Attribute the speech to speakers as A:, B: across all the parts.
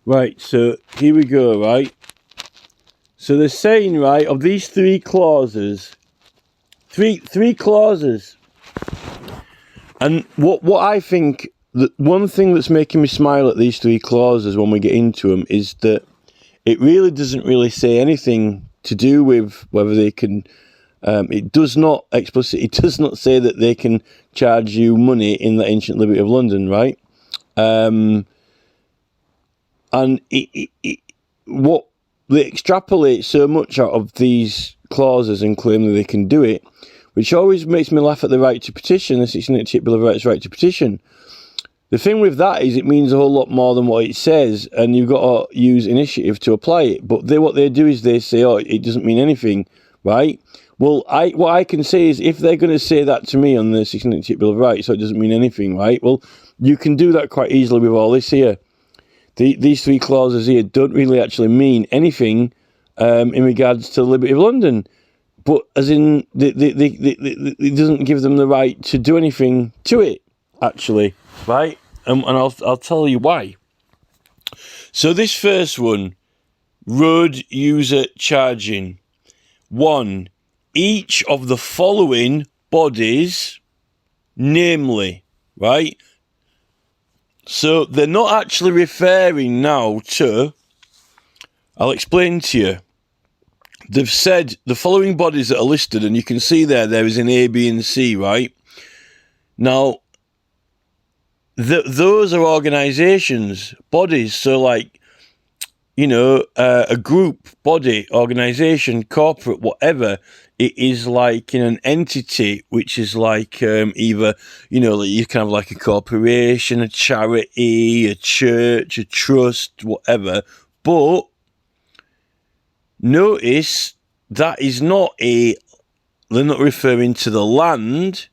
A: Right, so here we go, right? So they're saying, right, of these three clauses, three clauses. And what I think, that one thing that's making me smile at these three clauses when we get into them is that it really doesn't really say anything to do with whether they can. It does not explicitly. It does not say that they can charge you money in the ancient liberty of London, right? And what they extrapolate so much out of these clauses and claim that they can do it, which always makes me laugh at the right to petition, the 1688 Bill of Rights right to petition. The thing with that is it means a whole lot more than what it says, and you've got to use initiative to apply it. But what they do is they say, oh, it doesn't mean anything, right? Well, what I can say is if they're going to say that to me on the 1688 Bill of Rights, so it doesn't mean anything, right? Well, you can do that quite easily with all this here. These three clauses here don't really actually mean anything in regards to the liberty of London. But as in, it doesn't give them the right to do anything to it, actually, right? And I'll tell you why. So this first one, road user charging. 1. Each of the following bodies, namely, right? So they're not actually referring now to, I'll explain to you. They've said the following bodies that are listed, and you can see there is an A, B, and C, right? Now, those are organisations, bodies, so like, you know, a group, body, organisation, corporate, whatever. It is like in an entity, which is like either, you know, like you can have like a corporation, a charity, a church, a trust, whatever. But notice that is not they're not referring to the land,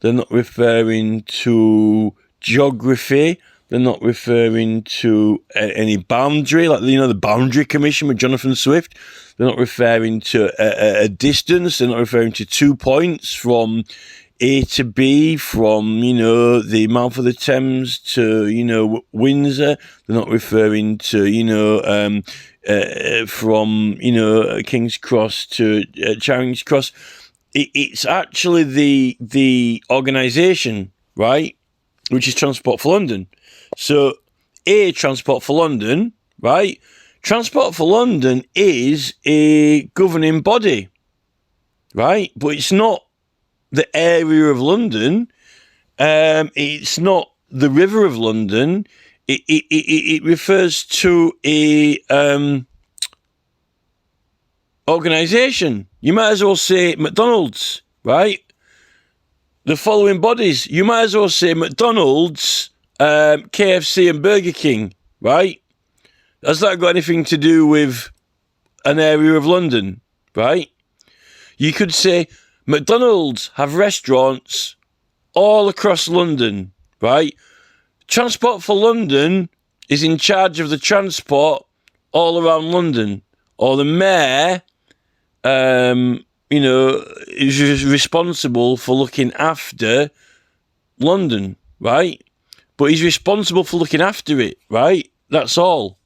A: they're not referring to geography, they're not referring to any boundary, like, you know, the Boundary Commission with Jonathan Swift. They're not referring to a distance, they're not referring to 2 points from A to B, from, you know, the mouth of the Thames to, you know, Windsor. They're not referring to, you know, from, you know, King's Cross to Charing's Cross. It's actually the organisation, right, which is Transport for London. So, Transport for London, right? Transport for London is a governing body, right? But it's not the area of London. It's not the River of London. It refers to a organisation. You might as well say McDonald's, right? The following bodies. You might as well say McDonald's, KFC and Burger King, right? Has that got anything to do with an area of London, right? You could say McDonald's have restaurants all across London, right? Transport for London is in charge of the transport all around London. Or the mayor, you know, is responsible for looking after London, right? But he's responsible for looking after it, right? That's all.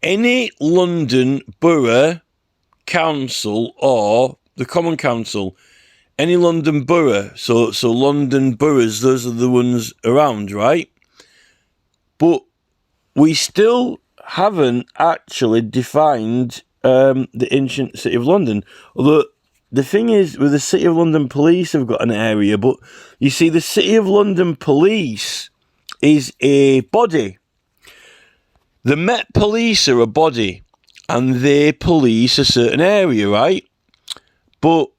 A: Any London Borough Council or the Common Council, any London Borough, so London boroughs, those are the ones around, right? But we still haven't actually defined the ancient City of London. Although the thing is, with the City of London Police have got an area, but you see, the City of London Police is a body. The Met Police are a body, and they police a certain area, right? But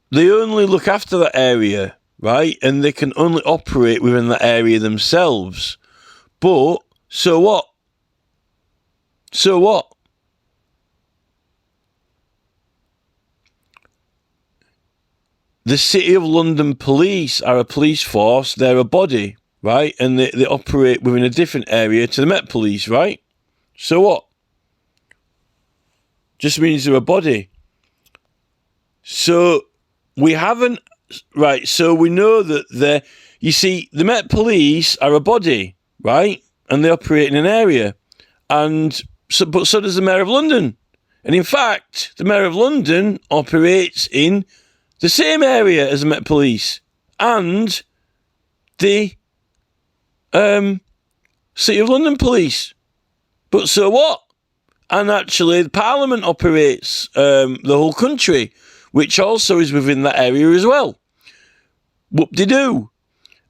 A: they only look after that area, right? And they can only operate within that area themselves. But, so what? So what? The City of London Police are a police force, they're a body, right? And they operate within a different area to the Met Police, right? So what? Just means they're a body. So we haven't, right, so we know that you see, the Met Police are a body, right? And they operate in an area. But so does the Mayor of London. And in fact, the Mayor of London operates in the same area as the Met Police and the City of London Police. But so what? And actually, the Parliament operates the whole country, which also is within that area as well. Whoop-de-doo.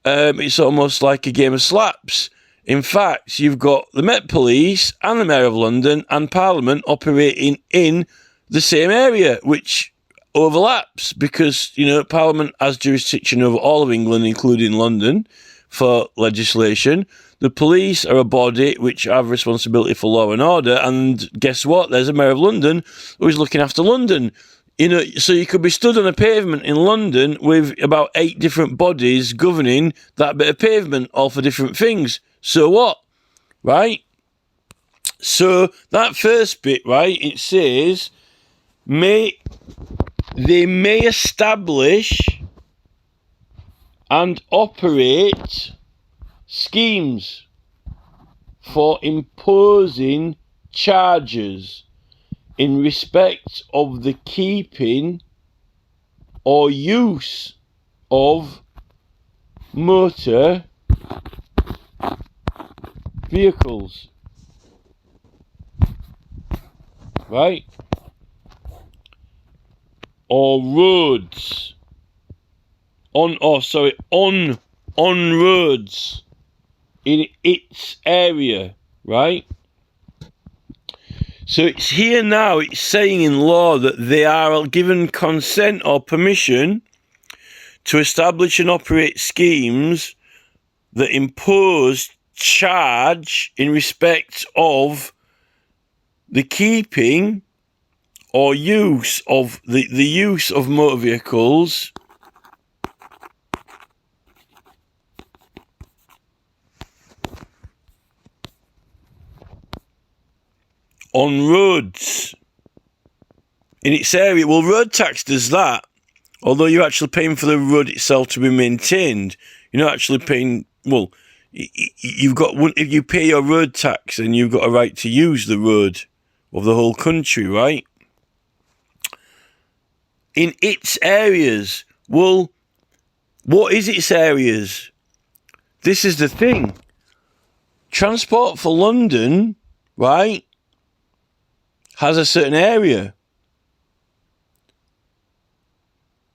A: It's almost like a game of slaps. In fact, you've got the Met Police and the Mayor of London and Parliament operating in the same area, which overlaps because, Parliament has jurisdiction over all of England, including London, for legislation. The police are a body which have responsibility for law and order, and guess what? There's a Mayor of London who is looking after London. So you could be stood on a pavement in London with about 8 different bodies governing that bit of pavement, all for different things. So what? Right? So that first bit, right, it says, they may establish and operate schemes for imposing charges in respect of the keeping or use of motor vehicles. Right? Or roads. On roads in its area, right? So it's here now, it's saying in law that they are given consent or permission to establish and operate schemes that impose charge in respect of the keeping or use of the use of motor vehicles on roads in its area. Well, road tax does that, although you're actually paying for the road itself to be maintained. You're not actually paying, well, if you pay your road tax, then you've got a right to use the road of the whole country, right? In its areas. Well, what is its areas? This is the thing. Transport for London, right, has a certain area.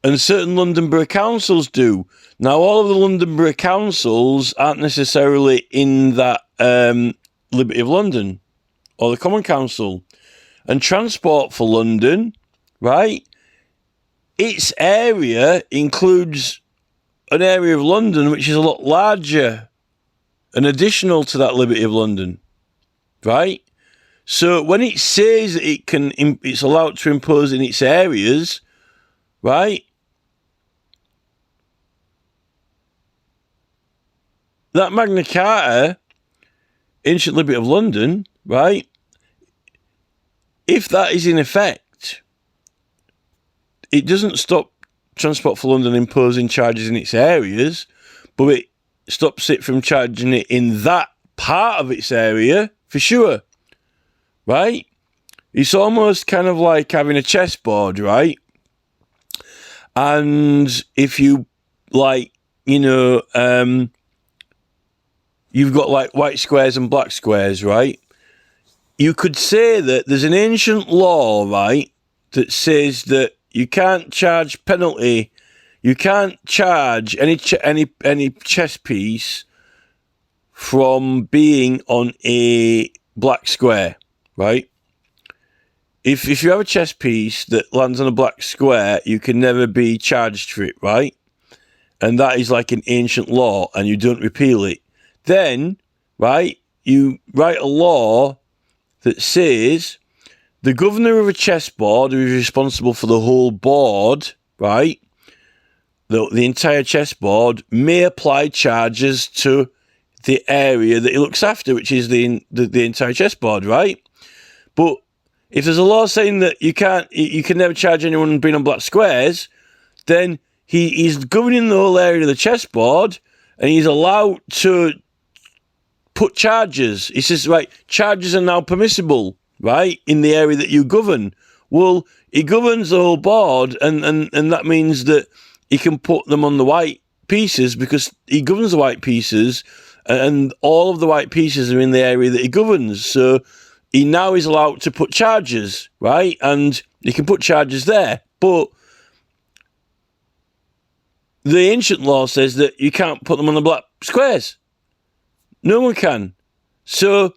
A: And certain London Borough Councils do. Now, all of the London Borough Councils aren't necessarily in that Liberty of London or the Common Council. And Transport for London, right, its area includes an area of London which is a lot larger and additional to that Liberty of London, right? So when it says that it's allowed to impose in its areas, right, that Magna Carta, Ancient Liberty of London, right, if that is in effect, it doesn't stop Transport for London imposing charges in its areas, but it stops it from charging it in that part of its area, for sure, right? It's almost kind of like having a chessboard, right? And if you, like, you've got like white squares and black squares, right? You could say that there's an ancient law, right, that says that you can't charge penalty, you can't charge any chess piece from being on a black square, right? If you have a chess piece that lands on a black square, you can never be charged for it, right? And that is like an ancient law, and you don't repeal it. Then, right, you write a law that says the governor of a chessboard, who is responsible for the whole board, right, the entire chessboard, may apply charges to the area that he looks after, which is the entire chessboard, right? But if there's a law saying that you can never charge anyone being on black squares, then he's governing the whole area of the chessboard, and he's allowed to put charges. He says, right, charges are now permissible, right, in the area that you govern. Well, he governs the whole board, and that means that he can put them on the white pieces because he governs the white pieces, and all of the white pieces are in the area that he governs. So he now is allowed to put charges, right? And he can put charges there. But the ancient law says that you can't put them on the black squares. No one can. So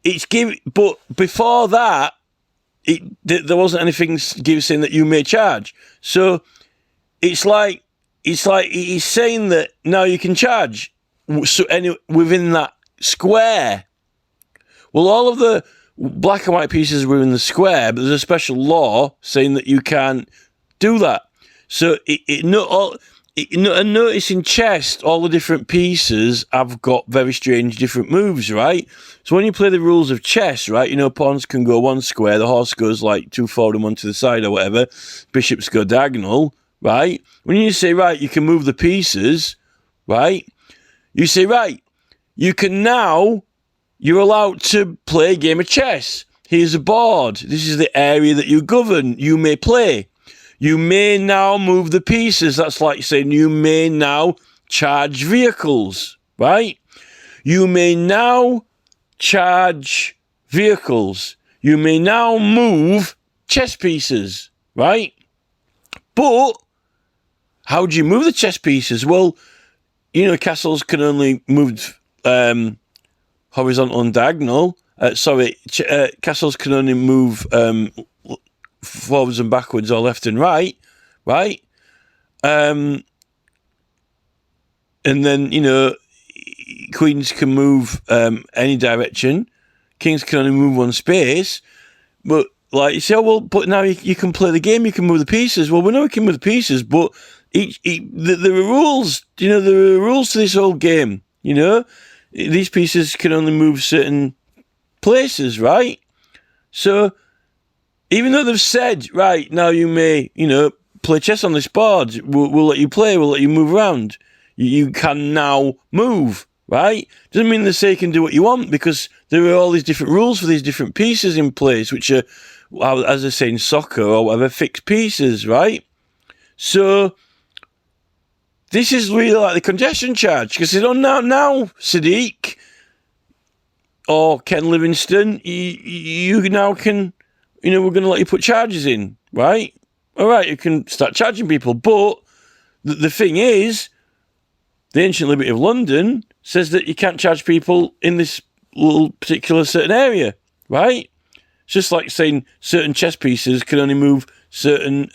A: it's but before that, there wasn't anything saying that you may charge. So it's like he's saying that now you can charge. So within that square. Well, all of the black and white pieces were in the square, but there's a special law saying that you can't do that. So and notice in chess, all the different pieces have got very strange different moves, right? So when you play the rules of chess, right, pawns can go one square, the horse goes like 2 forward and 1 to the side or whatever, bishops go diagonal, right? When you say, right, you can move the pieces, right, you say, right, you're allowed to play a game of chess. Here's a board. This is the area that you govern. You may play. You may now move the pieces. That's like saying you may now charge vehicles, right? You may now charge vehicles. You may now move chess pieces, right? But how do you move the chess pieces? Well, castles can only move horizontal and diagonal. Castles can only move forwards and backwards or left and right. And then, queens can move any direction. Kings can only move one space. But, like, you say, oh, well, but now you can play the game, you can move the pieces. Well, we know we can move the pieces, but there are rules. There are rules to this whole game, These pieces can only move certain places, right? So, even though they've said, right, now you may, play chess on this board, we'll let you play, we'll let you move around. You can now move, right? Doesn't mean they say you can do what you want, because there are all these different rules for these different pieces in place, which are, as I say in soccer or whatever, fixed pieces, right? So, this is really like the congestion charge, because they don't now, Sadiq, or Ken Livingston, you now can, we're going to let you put charges in, right? All right, you can start charging people. But the thing is, the Ancient Liberty of London says that you can't charge people in this little particular certain area, right? It's just like saying certain chess pieces can only move certain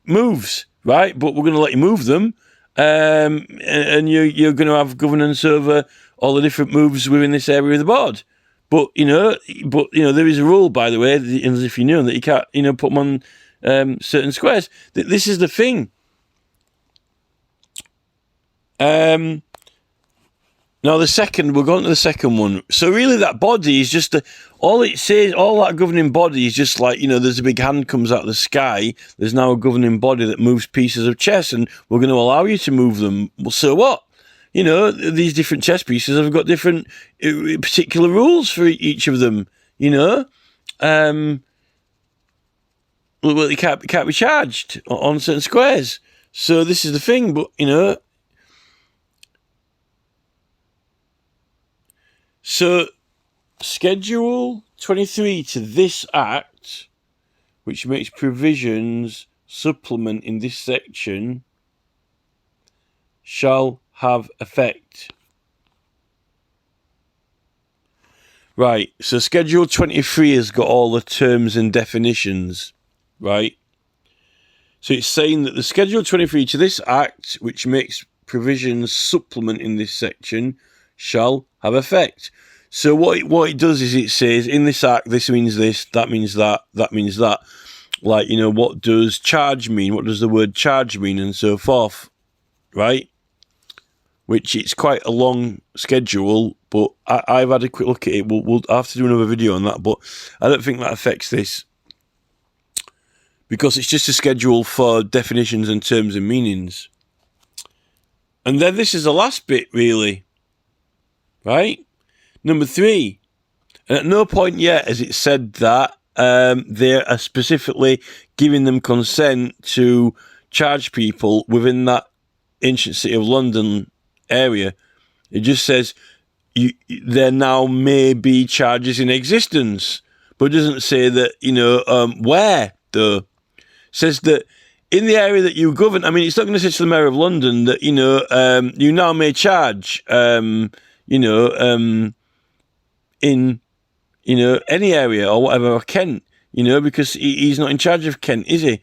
A: moves, right? But we're going to let you move them, and you're going to have governance over all the different moves within this area of the board. But there is a rule, by the way, as if you knew, that you can't, put them on certain squares. This is the thing. Now we're going to the second one. So really that body is just all it says, all that governing body is just like, there's a big hand comes out of the sky. There's now a governing body that moves pieces of chess, and we're going to allow you to move them. Well, so what? These different chess pieces have got different particular rules for each of them, Well, they can't be charged on certain squares. So this is the thing, but, So, Schedule 23 to this Act, which makes provisions supplement in this section, shall have effect. Right, so Schedule 23 has got all the terms and definitions, right? So it's saying that the Schedule 23 to this Act, which makes provisions supplement in this section, shall have effect. So what it does is it says, in this Act, this means this, that means that, that means that. Like, what does charge mean? What does the word charge mean? And so forth, right? Which it's quite a long schedule, but I've had a quick look at it. We'll have to do another video on that, but I don't think that affects this, because it's just a schedule for definitions and terms and meanings. And then this is the last bit, really. Right? Number 3. And at no point yet has it said that they are specifically giving them consent to charge people within that ancient city of London area. It just says there now may be charges in existence, but it doesn't say that, where, though. It says that in the area that you govern, I mean, it's not going to say to the Mayor of London that, you now may charge, in, any area or whatever, or Kent, because he's not in charge of Kent, is he?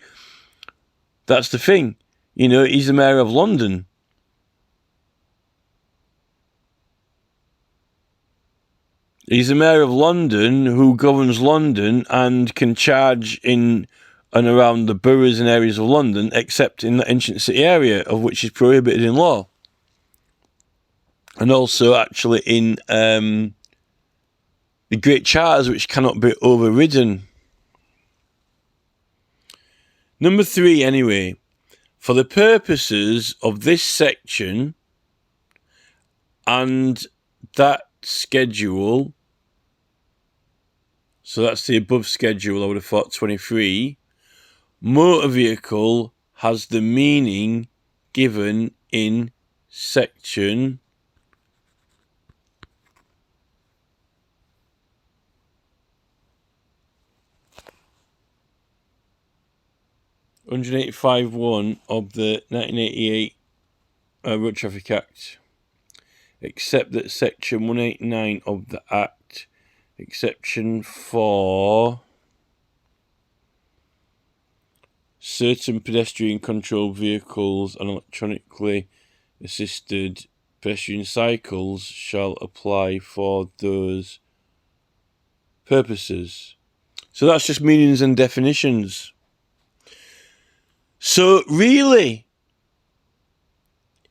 A: That's the thing. He's the Mayor of London. He's the Mayor of London who governs London and can charge in and around the boroughs and areas of London, except in the ancient city area, of which is prohibited in law. And also, actually, in the Great Charters, which cannot be overridden. Number 3, anyway. For the purposes of this section and that schedule, so that's the above schedule, I would have thought 23, motor vehicle has the meaning given in section 185.1 of the 1988 Road Traffic Act, except that section 189 of the Act, exception for certain pedestrian controlled vehicles and electronically assisted pedestrian cycles, shall apply for those purposes. So that's just meanings and definitions. So really,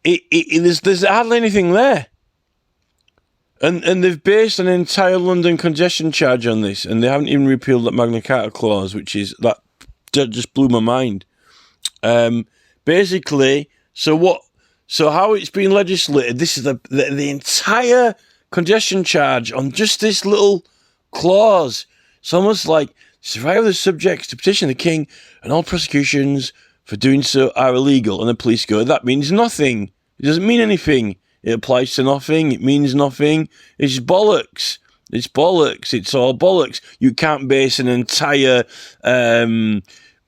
A: there's hardly anything there. And they've based an entire London congestion charge on this, and they haven't even repealed that Magna Carta clause, that just blew my mind. Basically, so how it's been legislated, this is the entire congestion charge on just this little clause. It's almost like survivor is subject to petition the king, and all prosecutions for doing so are illegal. And the police go, that means nothing. It doesn't mean anything. It applies to nothing. It means nothing. It's bollocks. It's bollocks. It's all bollocks. You can't base an entire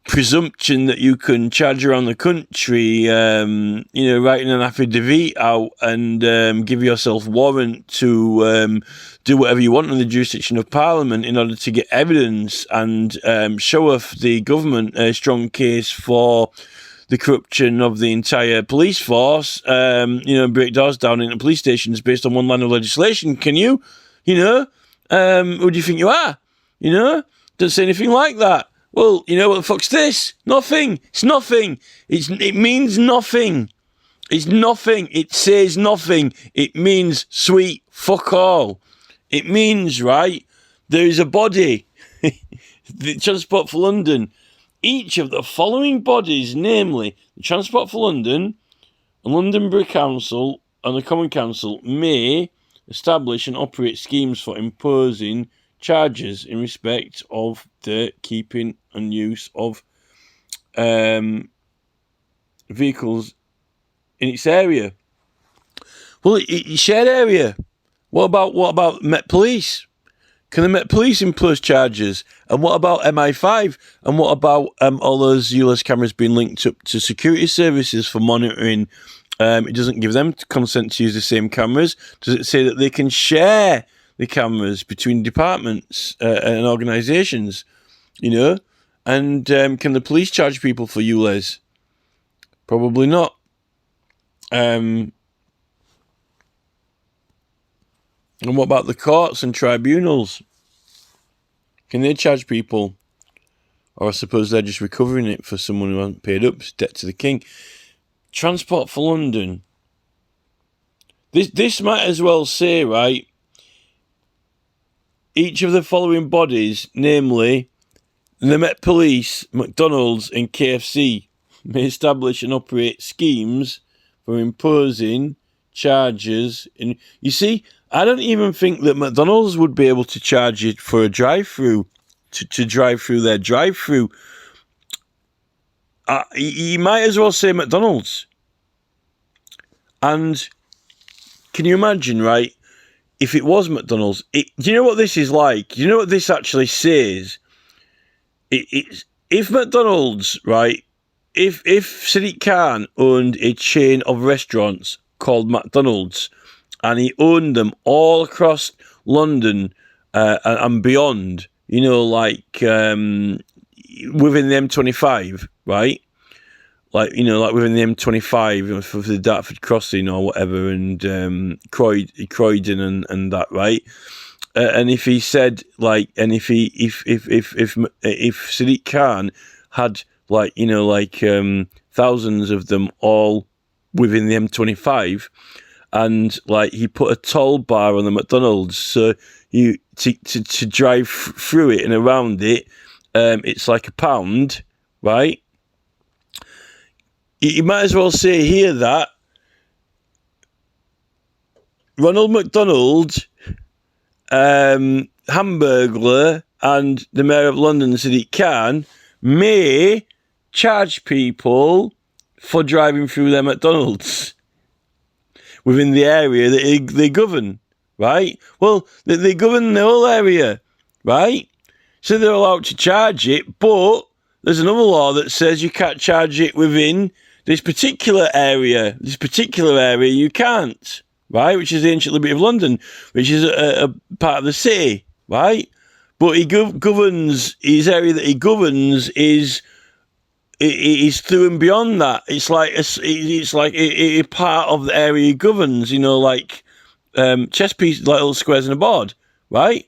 A: presumption that you can charge around the country, writing an affidavit out and give yourself warrant to do whatever you want in the jurisdiction of Parliament in order to get evidence and show off the government a strong case for the corruption of the entire police force, break doors down into police stations based on one line of legislation. Can you? Who do you think you are? Don't say anything like that. Well, what the fuck's this? Nothing. It's nothing. It means nothing. It's nothing. It says nothing. It means sweet fuck all. It means, right, there is a body, the Transport for London. Each of the following bodies, namely the Transport for London, the London Borough Council and the Common Council, may establish and operate schemes for imposing charges in respect of the keeping and use of vehicles in its area. Well, it's shared area. What about Met Police? Can the Met Police impose charges? And what about MI5? And what about all those ULEZ cameras being linked up to security services for monitoring? It doesn't give them consent to use the same cameras. Does it say that they can share the cameras between departments and organisations? And can the police charge people for ULEZ? Probably not. And what about the courts and tribunals? Can they charge people? Or I suppose they're just recovering it for someone who hasn't paid up, debt to the king. Transport for London. This might as well say, right, each of the following bodies, namely the Met Police, McDonald's and KFC, may establish and operate schemes for imposing charges. And you see, I don't even think that McDonald's would be able to charge you for a drive-through, to drive through their drive-through. You might as well say McDonald's. And can you imagine, right, if it was McDonald's? Do you know what this is like? Do you know what this actually says? If McDonald's, right, if Sadiq Khan owned a chain of restaurants called McDonald's, and he owned them all across London and beyond, you know, like within the M25, right? Like, you know, like within the M25 for the Dartford Crossing or whatever, and Croydon and that, right? And if he said, like, and if Sadiq Khan had, like, you know, like thousands of them all within the M25, and like he put a toll bar on the McDonald's, so you to drive through it and around it, it's like £1, right? You might as well say here that Ronald McDonald, Hamburglar, and the Mayor of London, Sadiq Khan, may charge people for driving through their McDonald's within the area that they govern, right? Well, they govern the whole area, right? So they're allowed to charge it, but there's another law that says you can't charge it within this particular area. This particular area you can't, right? Which is the ancient Liberty of London, which is a part of the city, right? But he governs, his area that he governs is through and beyond that. It's like a part of the area he governs, you know, like chess pieces, like little squares on a board, right?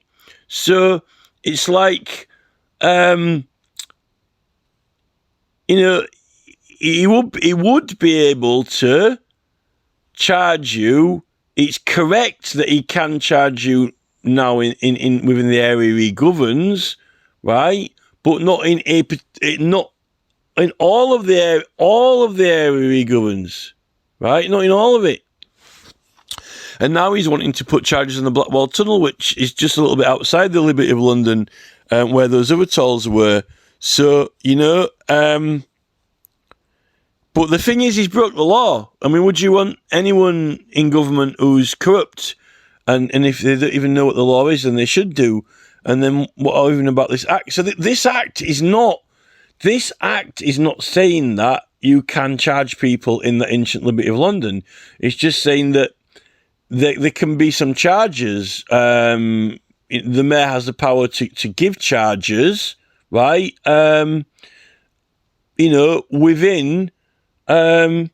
A: So it's like, you know, he would be able to charge you. It's correct that he can charge you now in within the area he governs, right? But not in all of the area he governs, right? Not in all of it. And now he's wanting to put charges on the Blackwall Tunnel, which is just a little bit outside the Liberty of London, where those other tolls were. So, you know, but the thing is, he's broke the law. I mean, would you want anyone in government who's corrupt, and if they don't even know what the law is, then they should do. And then what even about this act? So this act is not saying that you can charge people in the ancient Liberty of London. It's just saying that there can be some charges. The mayor has the power to give charges, right? You know, within you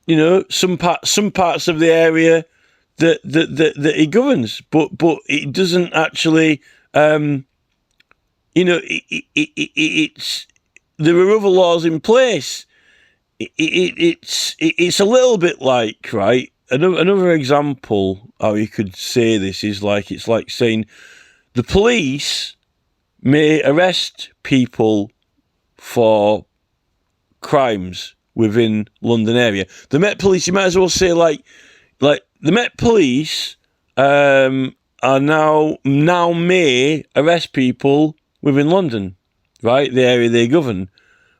A: know, some parts of the area that he governs, but it doesn't actually. You know, it's there are other laws in place. It's a little bit like, right. Another example how you could say this is like, it's like saying the police may arrest people for crimes within London area. The Met Police, you might as well say like the Met Police are now may arrest people within London, right? The area they govern.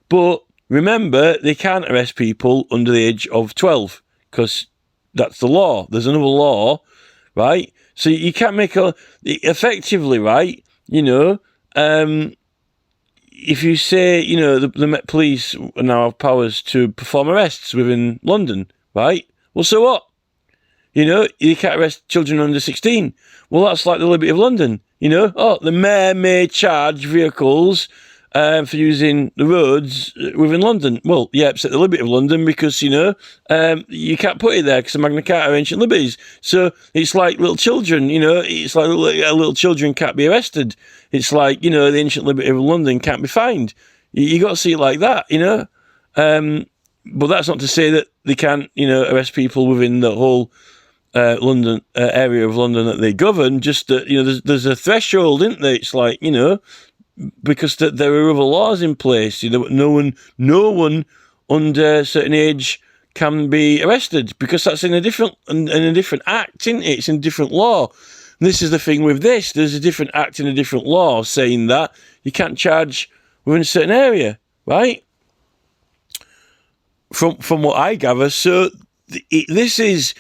A: But remember, they can't arrest people under the age of 12 because that's the law. There's another law, right? So you can't make effectively, right? You know, if you say, you know, the Met Police now have powers to perform arrests within London, right? Well, so what? You know, you can't arrest children under 16. Well, that's like the Liberty of London, you know. Oh, the mayor may charge vehicles for using the roads within London. Well, yeah, upset the Liberty of London because, you know, you can't put it there because the Magna Carta are ancient liberties. So it's like little children, you know, it's like little children can't be arrested. It's like, you know, the ancient Liberty of London can't be fined. You got to see it like that, you know. But that's not to say that they can't, you know, arrest people within the whole London area of London that they govern. Just that, you know, there's a threshold, isn't there? It's like, you know, because there are other laws in place. You know, no one under a certain age can be arrested, because that's in a different act, isn't it? It's in a different law. And this is the thing with this. There's a different act in a different law saying that you can't charge within a certain area, right? From what I gather. So this is...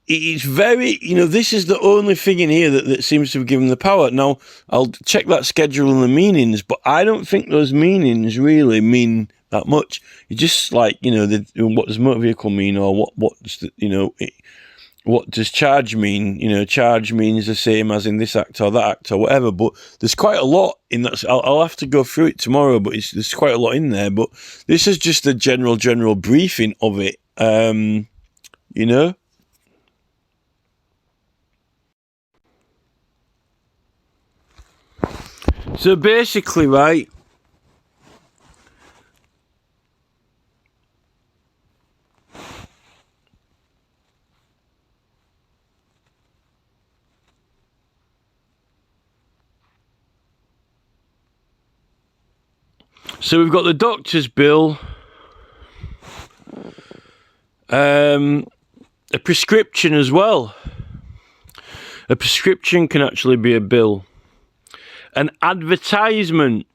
A: It's very, this is the only thing in here that seems to have given the power. Now, I'll check that schedule and the meanings, but I don't think those meanings really mean that much. It's just like, what does motor vehicle mean, or what does charge mean? Charge means the same as in this act or that act or whatever, but there's quite a lot in that. I'll have to go through it tomorrow, but there's quite a lot in there. But this is just a general briefing of it, So basically, right, so we've got the doctor's bill, a prescription as well. A prescription can actually be a bill. An advertisement.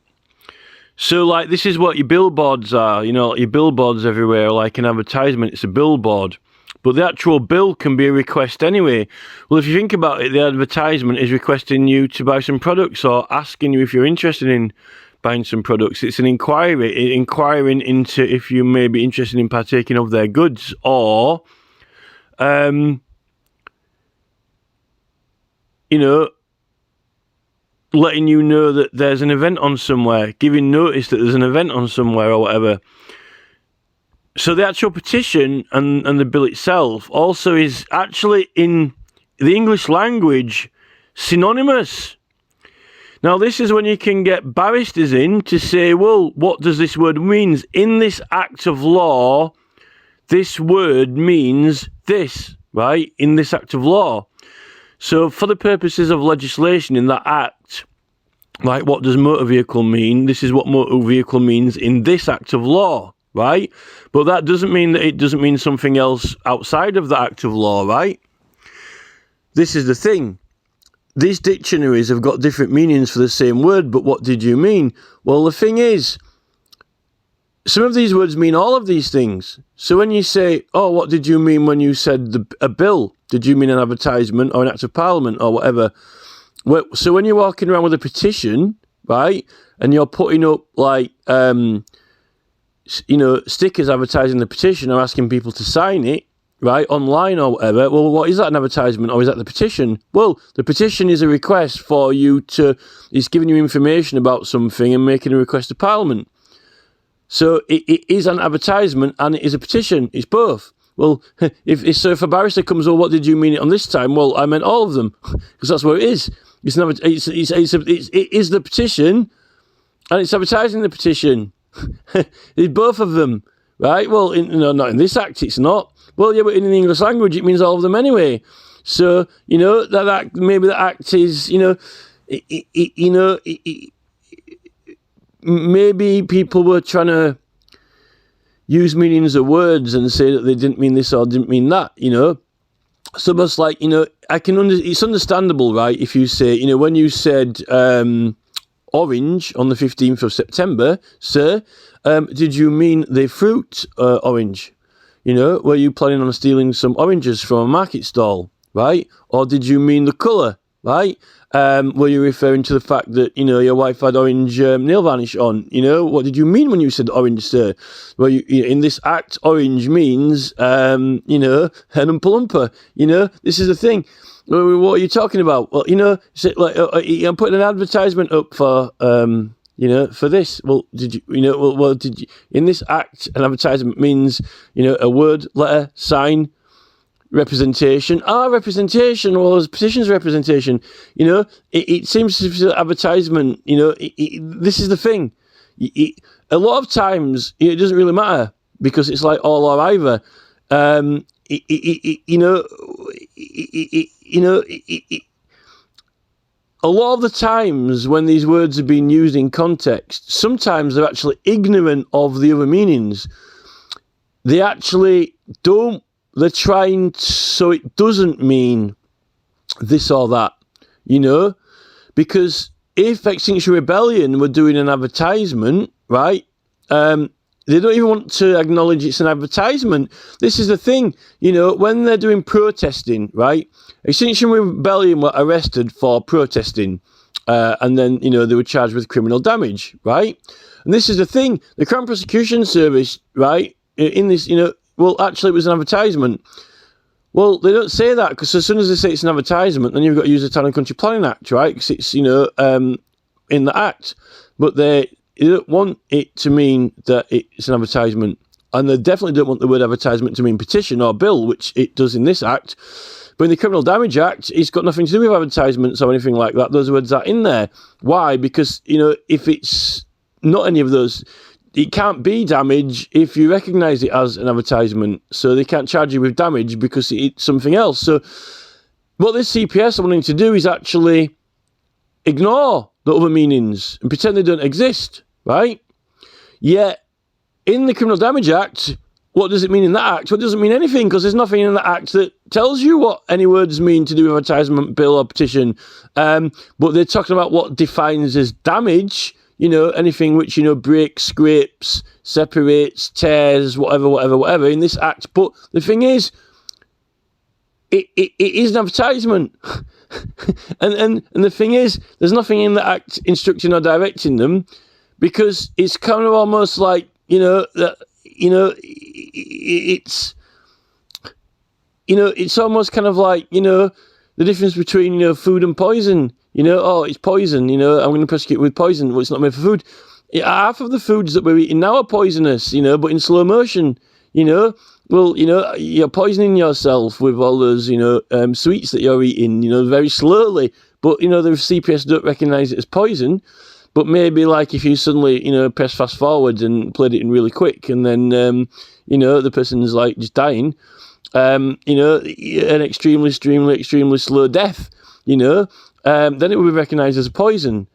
A: So, like, this is what your billboards are. Your billboards everywhere, like an advertisement. It's a billboard. But the actual bill can be a request anyway. Well, if you think about it, the advertisement is requesting you to buy some products, or asking you if you're interested in buying some products. It's an inquiry, inquiring into if you may be interested in partaking of their goods, or, letting you know that there's an event on somewhere, giving notice that there's an event on somewhere or whatever. So the actual petition and the bill itself also is actually, in the English language, synonymous. Now, this is when you can get barristers in to say, well, what does this word mean? In this act of law, this word means this, right? In this act of law. So for the purposes of legislation in that act, like, what does motor vehicle mean? This is what motor vehicle means in this act of law, right? But that doesn't mean that it doesn't mean something else outside of the act of law, right? This is the thing. These dictionaries have got different meanings for the same word, but what did you mean? Well, the thing is, some of these words mean all of these things. So when you say, oh, what did you mean when you said a bill? Did you mean an advertisement or an act of parliament or whatever? Well, so when you're walking around with a petition, right, and you're putting up, like, stickers advertising the petition or asking people to sign it, right, online or whatever, well, what is that, an advertisement, or is that the petition? Well, the petition is a request for you to, it's giving you information about something and making a request to Parliament. So it is an advertisement and it is a petition. It's both. Well, if a barrister comes, well, what did you mean it on this time? Well, I meant all of them, because that's what it is. It is the petition, and it's advertising the petition. It's both of them, right? Well, not in this act, it's not. Well, yeah, but in the English language, it means all of them anyway. So, that maybe the act is, maybe people were trying to use meanings of words and say that they didn't mean this or didn't mean that, So much like, it's understandable, right, if you say, when you said orange on the 15th of September, sir, did you mean the fruit orange? Were you planning on stealing some oranges from a market stall, right? Or did you mean the colour, right? Were you referring to the fact that, your wife had orange nail varnish on? What did you mean when you said orange, sir? Well, in this act, orange means, hen and plumper. This is the thing. What are you talking about? Well, I'm putting an advertisement up for, for this. Well, did you, did you, in this act, an advertisement means, a word, letter, sign, representation. Representation. Well, there's petitions representation. It seems to be advertisement. This is the thing. A lot of times, it doesn't really matter, because it's like all or either. A lot of the times when these words are being used in context, sometimes they're actually ignorant of the other meanings. they actually don't, they're trying so it doesn't mean this or that, you know, because if Extinction Rebellion were doing an advertisement, right, they don't even want to acknowledge it's an advertisement. This is the thing, you know, when they're doing protesting, right, Extinction Rebellion were arrested for protesting, and then, you know, they were charged with criminal damage, right? And this is the thing, the Crown Prosecution Service, right, in this, you know, well, actually it was an advertisement. Well, they don't say that, because as soon as they say it's an advertisement, then you've got to use the Town and Country Planning Act, right? Because it's, you know, in the Act. But they don't want it to mean that it's an advertisement. And they definitely don't want the word advertisement to mean petition or bill, which it does in this Act. But in the Criminal Damage Act, it's got nothing to do with advertisements or anything like that. Those words are in there. Why? Because, you know, if it's not any of those, it can't be damage if you recognise it as an advertisement. So they can't charge you with damage because it's something else. So what this CPS are wanting to do is actually ignore the other meanings and pretend they don't exist, right? Yet, in the Criminal Damage Act, what does it mean in that Act? Well, it doesn't mean anything, because there's nothing in that Act that tells you what any words mean to do with advertisement, bill or petition. But they're talking about what defines as damage. You know, anything which, you know, breaks, scrapes, separates, tears, whatever, in this Act. But the thing is, it is an advertisement. and the thing is, there's nothing in the Act instructing or directing them, because it's kind of almost like, you know, that, you know, it's, you know, it's almost kind of like, you know, the difference between, you know, food and poison. You know, oh, it's poison, you know, I'm going to prosecute with poison. Well, it's not made for food. Half of the foods that we're eating now are poisonous, you know, but in slow motion, you know. Well, you know, you're poisoning yourself with all those, you know, sweets that you're eating, you know, very slowly. But, you know, the CPS don't recognise it as poison. But maybe, like, if you suddenly, you know, press fast forward and played it in really quick, and then, you know, the person's, like, just dying, you know, an extremely slow death, you know, then it will be recognised as a poison.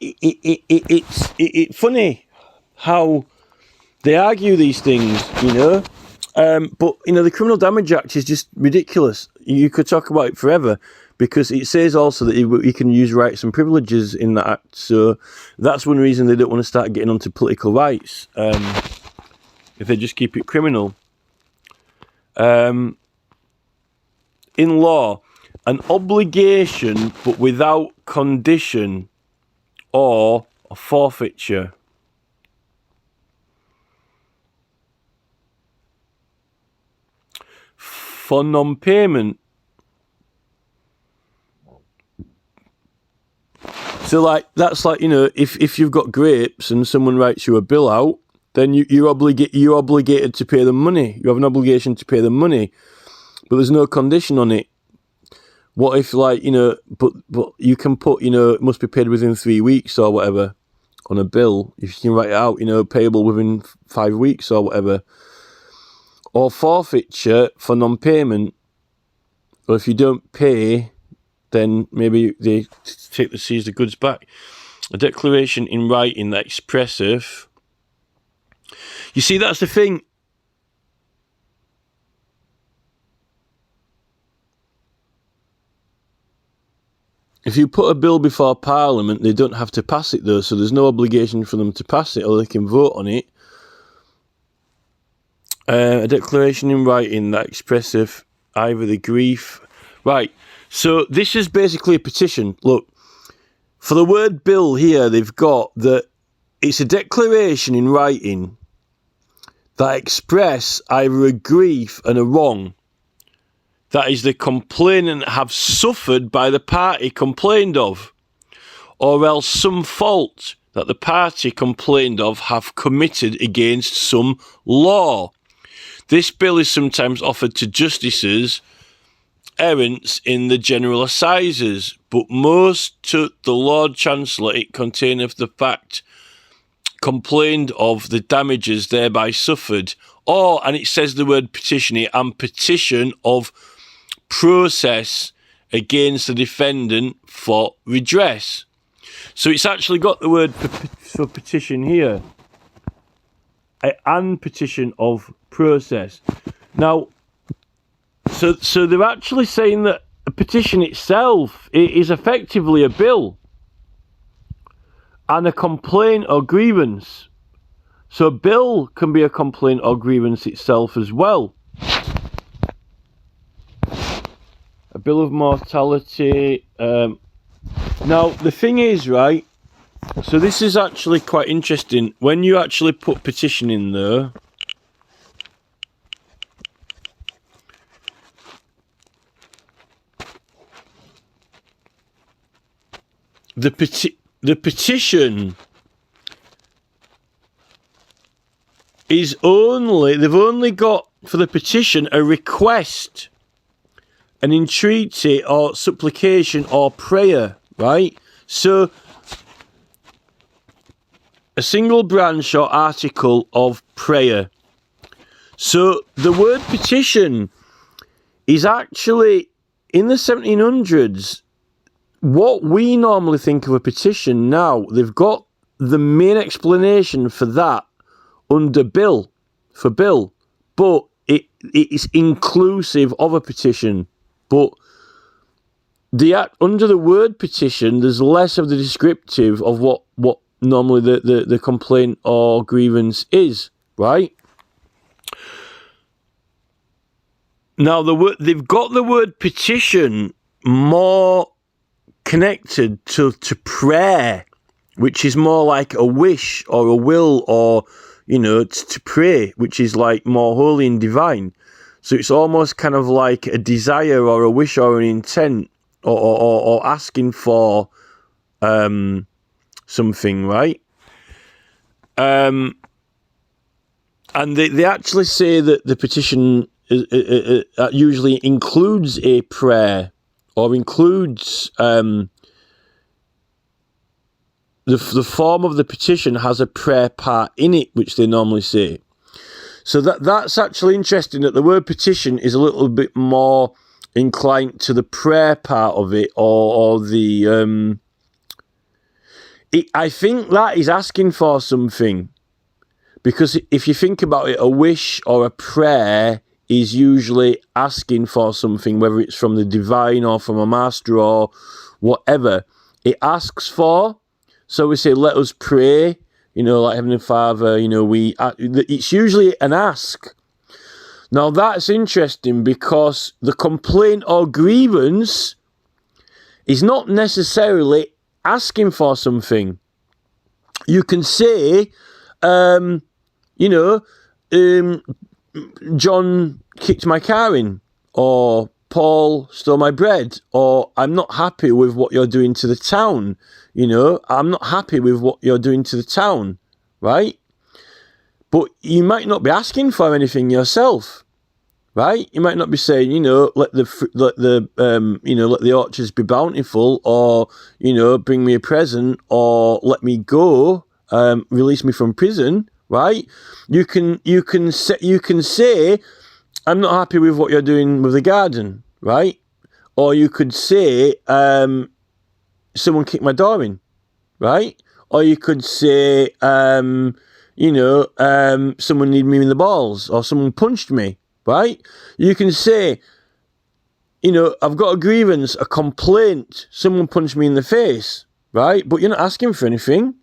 A: It's funny how they argue these things, you know. But, you know, the Criminal Damage Act is just ridiculous. You could talk about it forever, because it says also that you can use rights and privileges in that act. So that's one reason they don't want to start getting onto political rights, if they just keep it criminal. In law, an obligation but without condition or a forfeiture. For non-payment. So, like, that's like, you know, if you've got grapes and someone writes you a bill out, then you're obligated to pay them money. You have an obligation to pay them money. But there's no condition on it. What if, like, you know, but you can put, you know, it must be paid within 3 weeks or whatever on a bill. If you can write it out, you know, payable within 5 weeks or whatever. Or forfeiture for non-payment. Or if you don't pay, then maybe they seize the goods back. A declaration in writing that expressive. You see, that's the thing. If you put a bill before Parliament, they don't have to pass it, though, so there's no obligation for them to pass it, or they can vote on it. A declaration in writing that expressive either the grief... Right, so this is basically a petition. Look, for the word bill here, they've got that it's a declaration in writing that express either a grief and a wrong, that is, the complainant have suffered by the party complained of, or else some fault that the party complained of have committed against some law. This bill is sometimes offered to justices errants in the general assizes, but most to the Lord Chancellor it containeth the fact complained of the damages thereby suffered, or, and it says the word petition here, and petition of process against the defendant for redress. So it's actually got the word for petition here. and petition of process. Now, so they're actually saying that a petition itself is effectively a bill and a complaint or grievance. So a bill can be a complaint or grievance itself as well. A bill of mortality. Now, the thing is, right, so this is actually quite interesting. When you actually put petition in there, the petition is they've only got for the petition a request, an entreaty or supplication or prayer, right? So a single branch or article of prayer. So the word petition is actually, in the 1700s, what we normally think of a petition now, they've got the main explanation for that under bill, for bill, but it is inclusive of a petition. But under the word petition, there's less of the descriptive of what normally the complaint or grievance is, right? Now they've got the word petition more connected to prayer, which is more like a wish or a will, or to pray, which is like more holy and divine. So it's almost kind of like a desire or a wish or an intent or asking for something, right? And they actually say that the petition usually includes a prayer or includes the form of the petition has a prayer part in it, which they normally say. So that's actually interesting, that the word petition is a little bit more inclined to the prayer part of it, or the I think that is asking for something, because if you think about it, a wish or a prayer is usually asking for something, whether it's from the divine or from a master or whatever. It asks for. So we say, let us pray, like Heavenly Father, it's usually an ask. Now that's interesting, because the complaint or grievance is not necessarily asking for something. You can say, John kicked my car in, or Paul stole my bread, or I'm not happy with what you're doing to the town. I'm not happy with what you're doing to the town, right? But you might not be asking for anything yourself, right? You might not be saying, let the orchards be bountiful, or bring me a present, or let me go, release me from prison, right? You can say, I'm not happy with what you're doing with the garden, right? Or you could say, someone kicked my door in, right? Or you could say, someone kneed me in the balls, or someone punched me, right? You can say, I've got a grievance, a complaint, someone punched me in the face, right? But you're not asking for anything.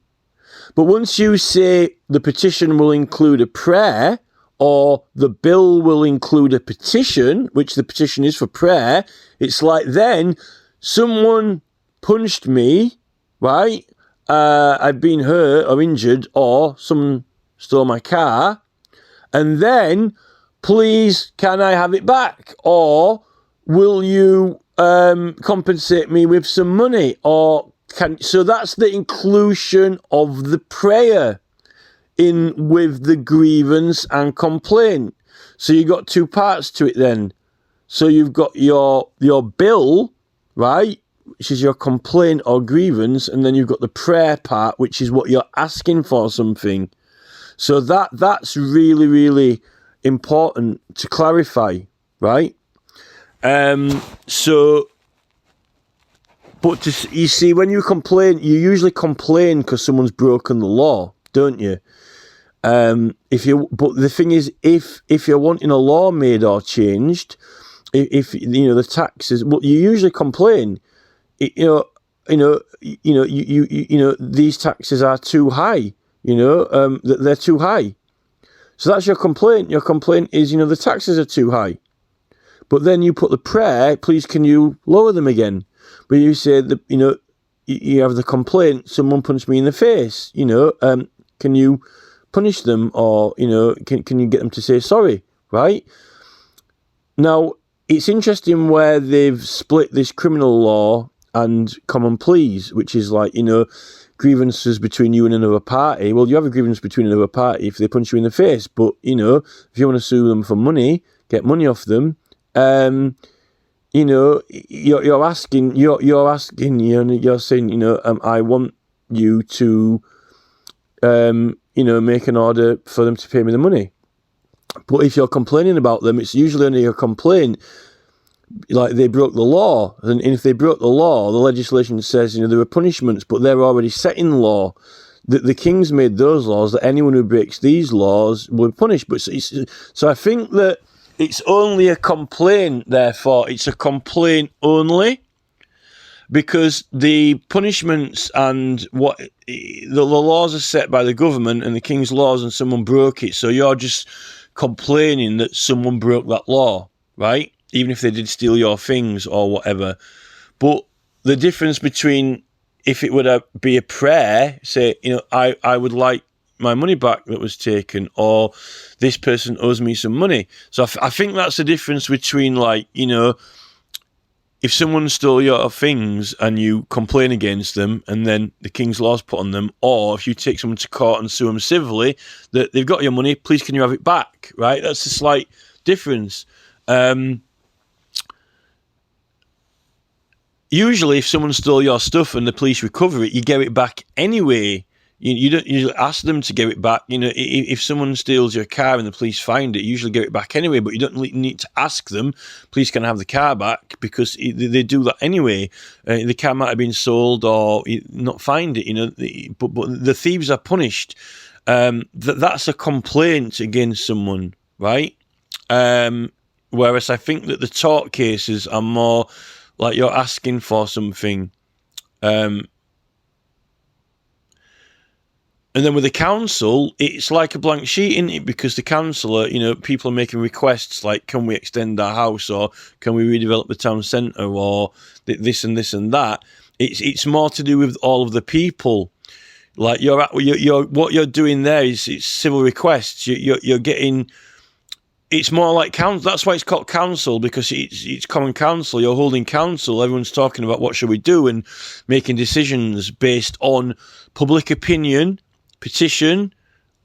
A: But once you say the petition will include a prayer, or the bill will include a petition, which the petition is for prayer, it's like then someone punched me, right? I've been hurt or injured, or someone stole my car, and then, please, can I have it back? Or will you compensate me with some money? So that's the inclusion of the prayer in with the grievance and complaint. So you've got two parts to it then. So you've got your bill, right, which is your complaint or grievance, and then you've got the prayer part, which is what you're asking for something. So that's really, really important to clarify, right? But you see, when you complain, you usually complain because someone's broken the law, don't you? But the thing is, if you're wanting a law made or changed, if you know the taxes, well, you usually complain. These taxes are too high. They're too high. So that's your complaint. Your complaint is, the taxes are too high. But then you put the prayer, please can you lower them again? But you say that, you have the complaint, someone punched me in the face, can you punish them, or, can you get them to say sorry, right? Now, it's interesting where they've split this criminal law and common pleas, which is like, grievances between you and another party. Well, you have a grievance between another party if they punch you in the face, but, if you want to sue them for money, get money off them, you're asking, you're saying, I want you to, make an order for them to pay me the money. But if you're complaining about them, it's usually only a complaint, like they broke the law. And if they broke the law, the legislation says, there are punishments, but they're already set in law. The king's made those laws that anyone who breaks these laws will be punished. But so I think that it's only a complaint, therefore, it's a complaint only, because the punishments and what the laws are set by the government and the king's laws, and someone broke it. So you're just complaining that someone broke that law, right? Even if they did steal your things or whatever. But the difference between, if it would be a prayer, say, I would like my money back that was taken, or this person owes me some money. So I think that's the difference between, like, if someone stole your things and you complain against them and then the king's law's put on them, or if you take someone to court and sue them civilly, that they've got your money, please can you have it back, right? That's a slight difference. Usually if someone stole your stuff and the police recover it, you get it back anyway. You don't usually ask them to give it back. If someone steals your car and the police find it, you usually give it back anyway, but you don't need to ask them, please can I have the car back, because they do that anyway. The car might have been sold or not find it, but the thieves are punished. That's a complaint against someone, right? Whereas I think that the tort cases are more like you're asking for something. And then with the council, it's like a blank sheet, isn't it? Because the council, people are making requests like, can we extend our house, or can we redevelop the town centre, or this and this and that. It's more to do with all of the people. Like what you're doing there is it's civil requests. You're getting. It's more like council. That's why it's called council, because it's common council. You're holding council. Everyone's talking about what should we do and making decisions based on public opinion, petition,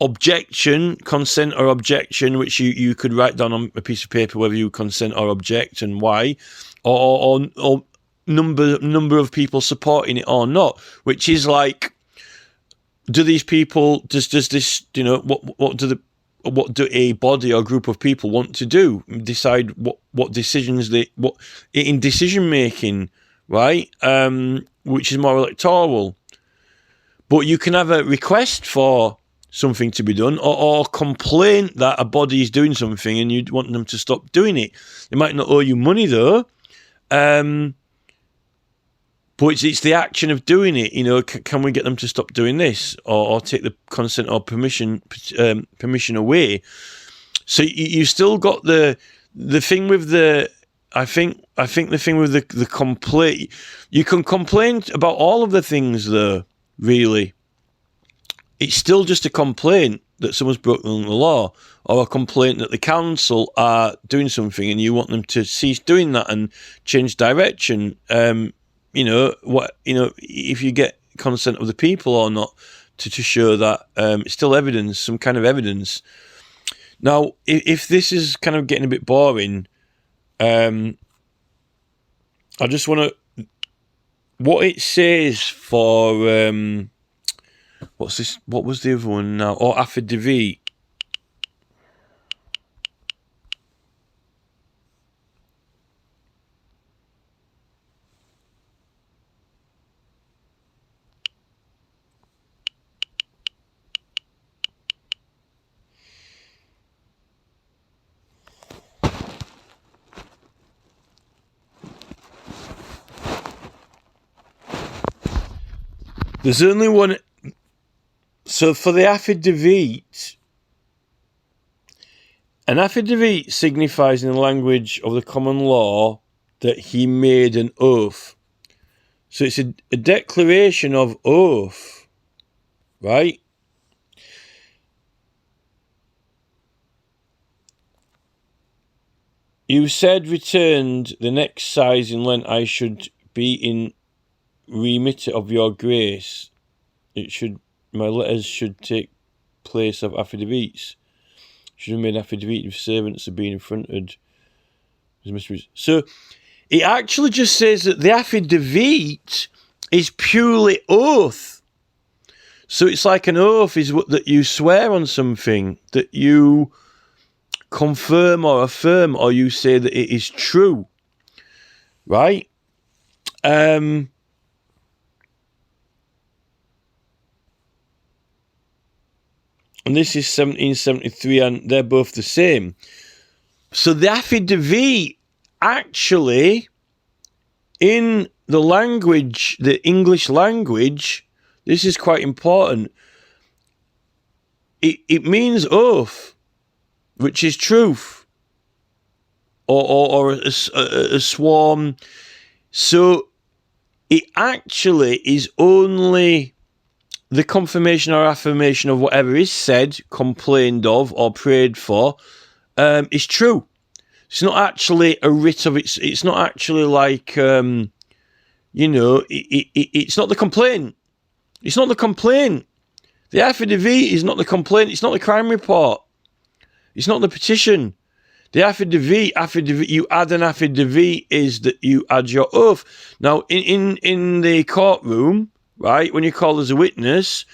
A: objection, consent or objection, which you could write down on a piece of paper whether you consent or object and why, or number of people supporting it or not, which is like, do these people, does this, what do a body or group of people want to do? Decide what decisions in decision making, right? Which is more electoral. But you can have a request for something to be done, or complaint that a body is doing something and you want them to stop doing it. They might not owe you money though, but it's the action of doing it. Can we get them to stop doing this, or take the consent or permission away? So you still got the thing with the. I think the thing with the complaint. You can complain about all of the things though. Really, it's still just a complaint that someone's broken the law, or a complaint that the council are doing something and you want them to cease doing that and change direction. If you get consent of the people or not to show that, it's still evidence, some kind of evidence. Now, if this is kind of getting a bit boring, I just want to. What it says for what's this? What was the other one now? Or affidavit. There's only one. So for the affidavit, an affidavit signifies in the language of the common law that he made an oath. So it's a declaration of oath, right? You said returned the next size in Lent I should be in remitter of your grace. My letters should take place of affidavits. Should have made affidavit if servants are being affronted. So it actually just says that the affidavit is purely oath. So it's like an oath is that you swear on something, that you confirm or affirm, or you say that it is true, right? And this is 1773, and they're both the same. So the affidavit actually, in the language, the English language, this is quite important. It means oath, which is truth, or a sworn. So it actually is only the confirmation or affirmation of whatever is said, complained of, or prayed for, is true. It's not actually a writ of it. It's not actually like, it's not the complaint. It's not the complaint. The affidavit is not the complaint. It's not the crime report. It's not the petition. The affidavit, you add an affidavit is that you add your oath. Now, in the courtroom, right, when you call as a witness,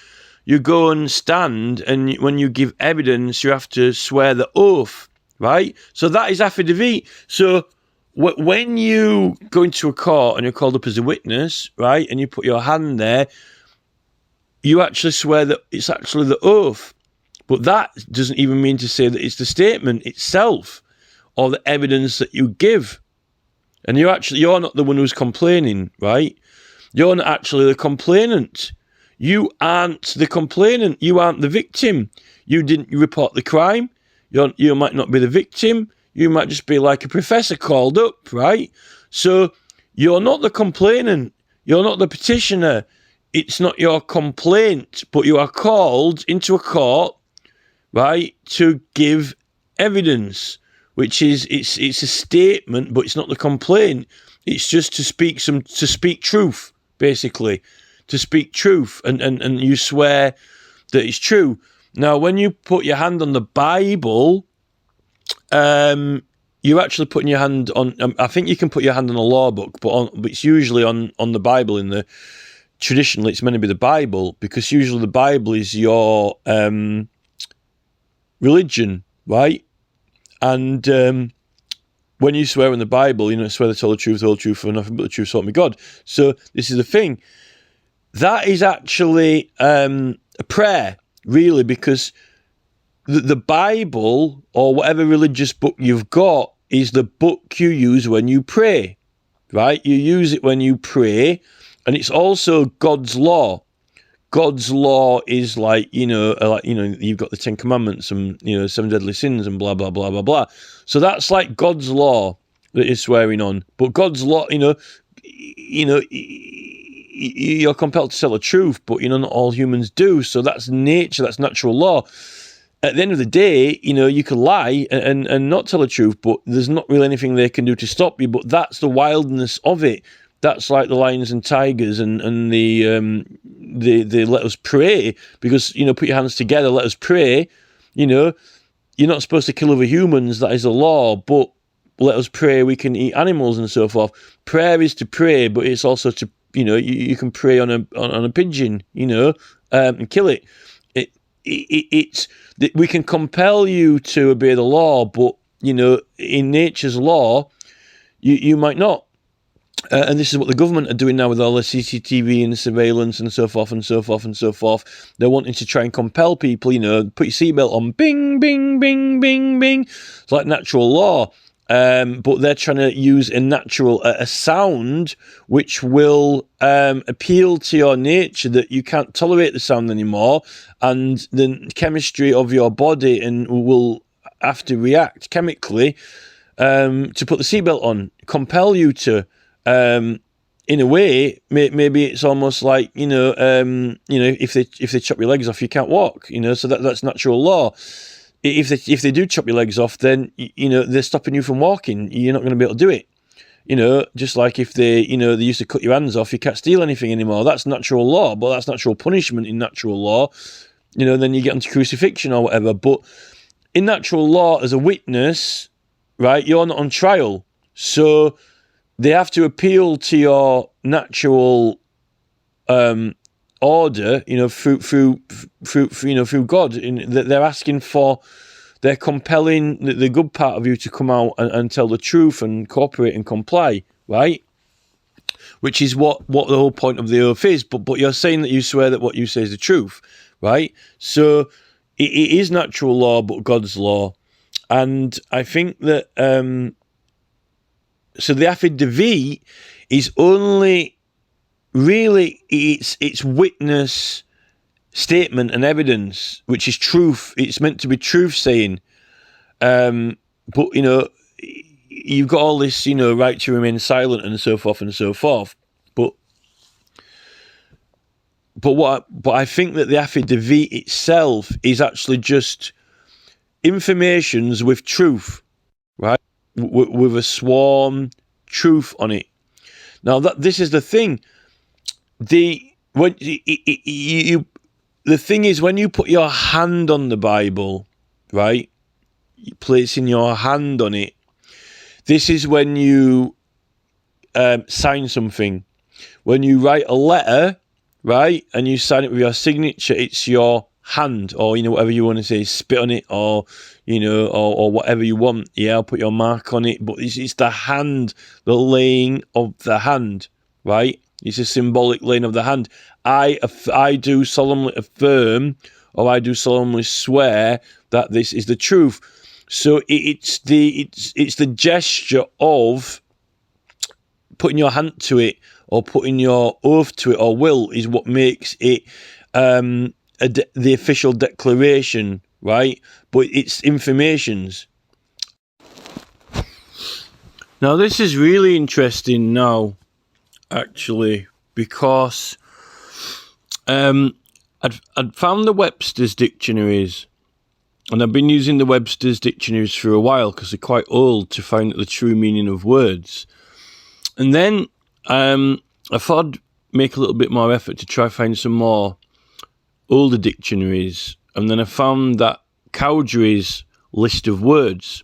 A: you go and stand, and when you give evidence, you have to swear the oath, right? So that is affidavit. So when you go into a court and you're called up as a witness, right, and you put your hand there, you actually swear that it's actually the oath. But that doesn't even mean to say that it's the statement itself or the evidence that you give. And you're not the one who's complaining, right? You're not actually the complainant. You aren't the complainant. You aren't the victim. You didn't report the crime. You might not be the victim. You might just be like a professor called up, right? So you're not the complainant. You're not the petitioner. It's not your complaint, but you are called into a court, right, to give evidence, which is it's a statement, but it's not the complaint. It's just to speak truth, basically, to speak truth, and you swear that it's true. Now, when you put your hand on the Bible, you're actually putting your hand on. I think you can put your hand on a law book, but it's usually on the Bible. Traditionally, it's meant to be the Bible, because usually the Bible is your religion, right? And when you swear in the Bible, swear to tell the truth, whole truth, and nothing but the truth, so help me God. So this is the thing. That is actually a prayer, really, because the Bible, or whatever religious book you've got, is the book you use when you pray, right? You use it when you pray, and it's also God's law. God's law is like, you've got the 10 Commandments and, 7 deadly sins and blah, blah, blah, blah, blah. So that's like God's law that you're swearing on. But God's law, you're compelled to tell the truth, but, not all humans do. So that's nature, that's natural law. At the end of the day, you can lie and not tell the truth, but there's not really anything they can do to stop you. But that's the wildness of it. That's like the lions and tigers and the let us pray, because, put your hands together, let us pray. You're not supposed to kill other humans. That is the law. But let us pray, we can eat animals and so forth. Prayer is to pray, but it's also to, you can pray on a pigeon, and kill it. We can compel you to obey the law, but, in nature's law, you might not. And this is what the government are doing now with all the CCTV and surveillance and so forth and so forth and so forth. They're wanting to try and compel people, put your seatbelt on, bing, bing, bing, bing, bing. It's like natural law. but they're trying to use a sound which will appeal to your nature, that you can't tolerate the sound anymore, and the chemistry of your body and will have to react chemically to put the seatbelt on, compel you to. In a way, maybe it's almost like if they chop your legs off, you can't walk. So that's natural law. If they do chop your legs off, then they're stopping you from walking. You're not going to be able to do it. Just like if they used to cut your hands off, you can't steal anything anymore. That's natural law, but that's natural punishment in natural law. Then you get onto crucifixion or whatever. But in natural law, as a witness, right, you're not on trial, so they have to appeal to your natural order, through God. They're asking for, they're compelling the good part of you to come out and tell the truth and cooperate and comply, right? Which is what the whole point of the oath is. But you're saying that you swear that what you say is the truth, right? So it is natural law, but God's law. And I think that so the affidavit is only really it's witness statement and evidence, which is truth. It's meant to be truth saying. But you've got all this, right to remain silent and so forth and so forth. But I think that the affidavit itself is actually just informations with truth, right? With a sworn truth on it. Now this is the thing. The thing is, when you put your hand on the Bible, right? You're placing your hand on it. This is when you sign something. When you write a letter, right, and you sign it with your signature, it's your hand, or whatever you want to say, spit on it, or or whatever you want. Yeah, I'll put your mark on it, but it's the hand, the laying of the hand, right? It's a symbolic laying of the hand. I do solemnly affirm, or I do solemnly swear that this is the truth. So it's the gesture of putting your hand to it, or putting your oath to it, or will, is what makes it the official declaration, right? But it's informations. Now this is really interesting now, actually, because I'd found the Webster's dictionaries, and I've been using the Webster's dictionaries for a while because they're quite old, to find out the true meaning of words. And then I thought I'd make a little bit more effort to try find some more older dictionaries, and then I found that Cowdery's list of words.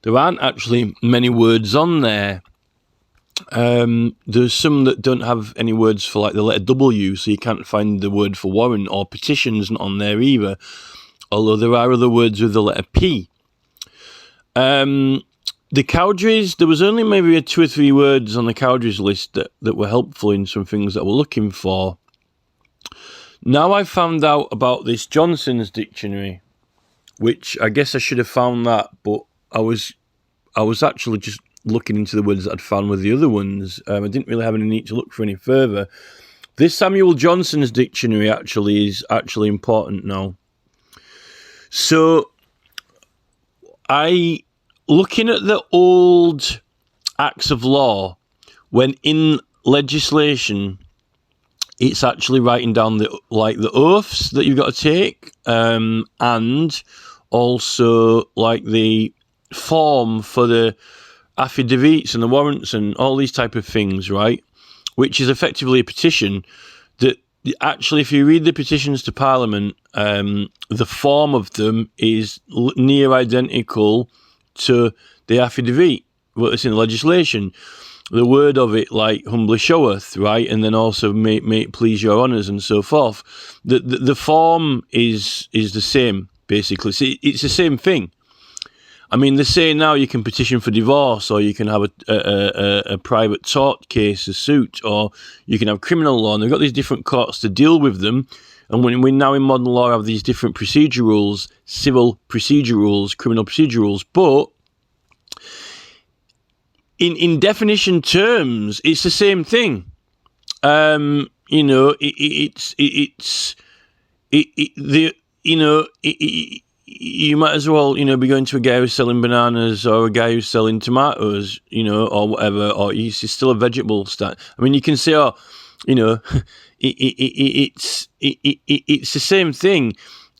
A: There aren't actually many words on there. There's some that don't have any words for, like, the letter W, so you can't find the word for warrant, or petition's not on there either, although there are other words with the letter P. The Cowdery's, there was only maybe 2 or 3 words on the Cowdery's list that were helpful in some things that we're looking for. Now I found out about this Johnson's dictionary, which I guess I should have found that, but I was actually just looking into the words that I'd found with the other ones. I didn't really have any need to look for any further. This Samuel Johnson's dictionary actually is actually important now. So looking at the old acts of law, when in legislation, it's actually writing down the oaths that you've got to take, and also like the form for the affidavits and the warrants and all these type of things, right? Which is effectively a petition. That actually, if you read the petitions to Parliament, the form of them is near identical to the affidavit, what is in the legislation. The word of it, like, humbly showeth, right? And then also may it please your honours, and so forth. The form is the same, basically. So it's the same thing. I mean, they're saying now you can petition for divorce, or you can have a private tort case, a suit, or you can have criminal law, and they've got these different courts to deal with them. And when we now in modern law have these different procedure rules, civil procedure rules, criminal procedure rules, but in definition terms, it's the same thing. You know, you might as well, be going to a guy who's selling bananas or a guy who's selling tomatoes, or whatever, or he's still a vegetable stand. I mean, you can say, it's the same thing.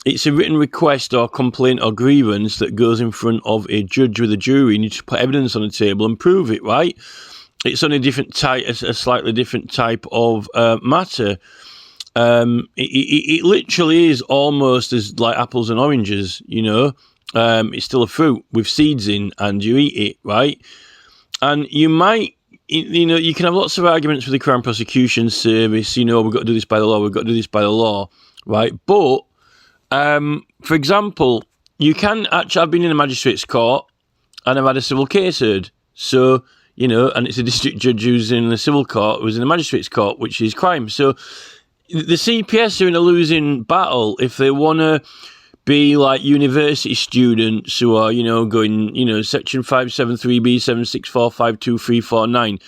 A: It's a written request or complaint or grievance that goes in front of a judge with a jury, and you just put evidence on the table and prove it, right? It's on a slightly different type of matter. It literally is almost as like apples and oranges, It's still a fruit with seeds in, and you eat it, right? And you might, you can have lots of arguments with the Crown Prosecution Service, we've got to do this by the law, right? But, for example, you can actually, I've been in a magistrate's court and I've had a civil case heard. So, and it's a district judge who's in the civil court, who's in the magistrate's court, which is crime. So the CPS are in a losing battle if they want to be like university students who are, going, section 573B 7645239,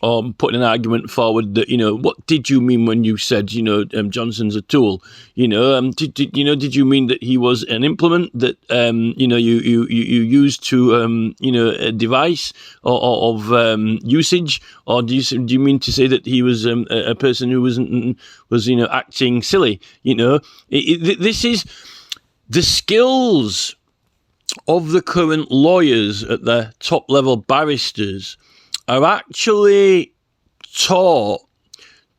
A: or putting an argument forward that, what did you mean when you said, Johnson's a tool? Did you mean that he was an implement that, you used to, a device of usage? Or do you mean to say that he was a person who was acting silly? This is the skills of the current lawyers at the top level barristers are actually taught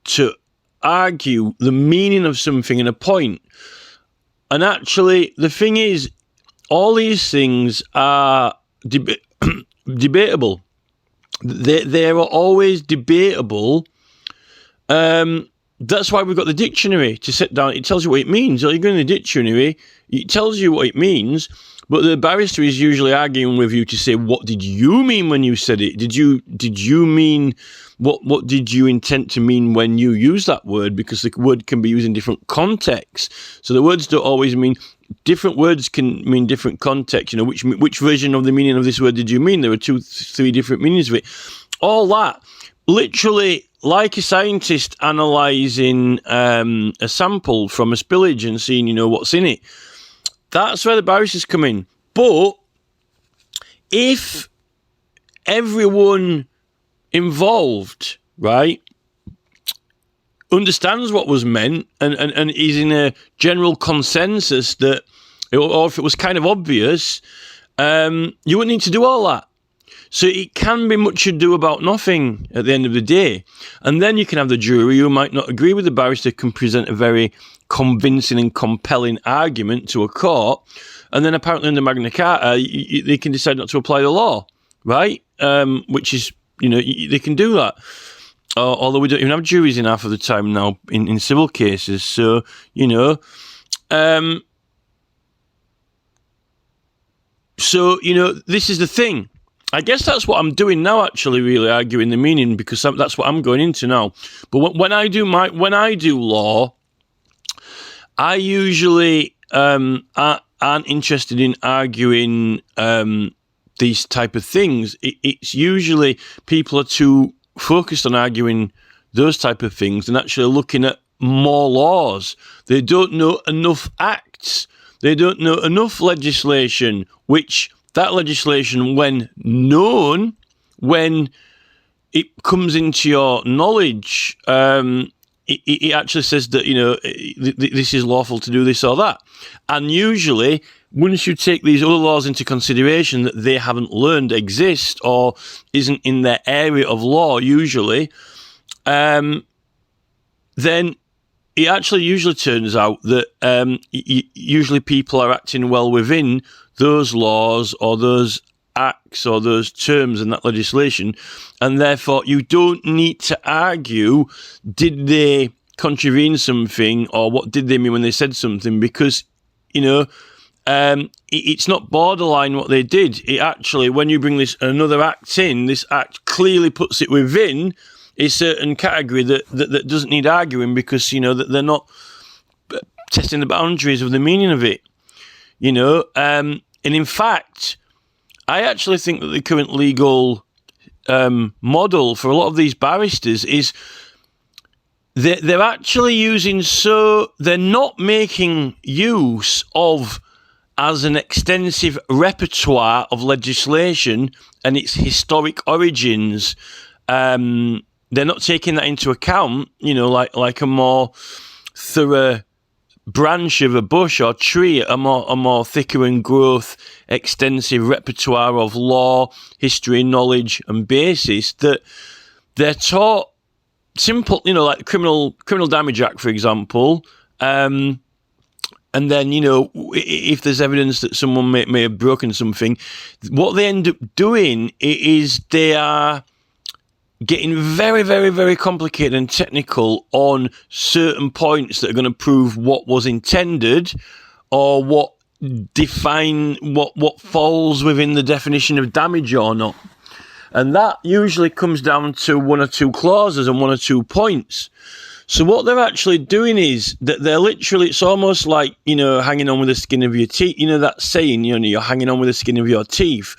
A: to argue the meaning of something in a point. And actually, the thing is, all these things are debatable. They are always debatable. That's why we've got the dictionary to sit down. It tells you what it means. Or you go in the dictionary, it tells you what it means. But the barrister is usually arguing with you to say, what did you mean when you said it? Did you mean, what did you intend to mean when you use that word? Because the word can be used in different contexts. So the words don't always mean, different words can mean different contexts. Which version of the meaning of this word did you mean? There are 2-3 different meanings of it. All that, literally, like a scientist analysing a sample from a spillage and seeing, what's in it. That's where the barristers come in. But if everyone involved, right, understands what was meant and is in a general consensus that, or if it was kind of obvious, you wouldn't need to do all that. So it can be much ado about nothing at the end of the day. And then you can have the jury who might not agree with the barrister can present a very convincing and compelling argument to a court. And then apparently under Magna Carta, they can decide not to apply the law, right? Which is, they can do that. Although we don't even have juries in half of the time now in civil cases. So, this is the thing. I guess that's what I'm doing now, actually, really arguing the meaning, because that's what I'm going into now. But when I do law, I usually aren't interested in arguing these type of things. It's usually people are too focused on arguing those type of things and actually looking at more laws. They don't know enough acts. They don't know enough legislation, which that legislation, when known, when it comes into your knowledge, it actually says that, this is lawful to do this or that. And usually, once you take these other laws into consideration that they haven't learned exist or isn't in their area of law usually, then it actually usually turns out that usually people are acting well within those laws or those acts or those terms in that legislation, and therefore you don't need to argue, did they contravene something or what did they mean when they said something, because, it's not borderline what they did. It actually, when you bring another act in, this act clearly puts it within a certain category that doesn't need arguing, because, that they're not testing the boundaries of the meaning of it, and in fact, I actually think that the current legal model for a lot of these barristers is they're actually using, so they're not making use of as an extensive repertoire of legislation and its historic origins. They're not taking that into account, like a more thorough branch of a bush or tree, a more thicker and growth, extensive repertoire of law, history, knowledge, and basis that they're taught simple, like criminal damage act, for example. And then, if there's evidence that someone may have broken something, what they end up doing is they are getting very, very, very complicated and technical on certain points that are going to prove what was intended or what falls within the definition of damage or not. And that usually comes down to one or two clauses and one or 2 points. So what they're actually doing is that they're literally, it's almost like, hanging on with the skin of your teeth. That saying, you're hanging on with the skin of your teeth.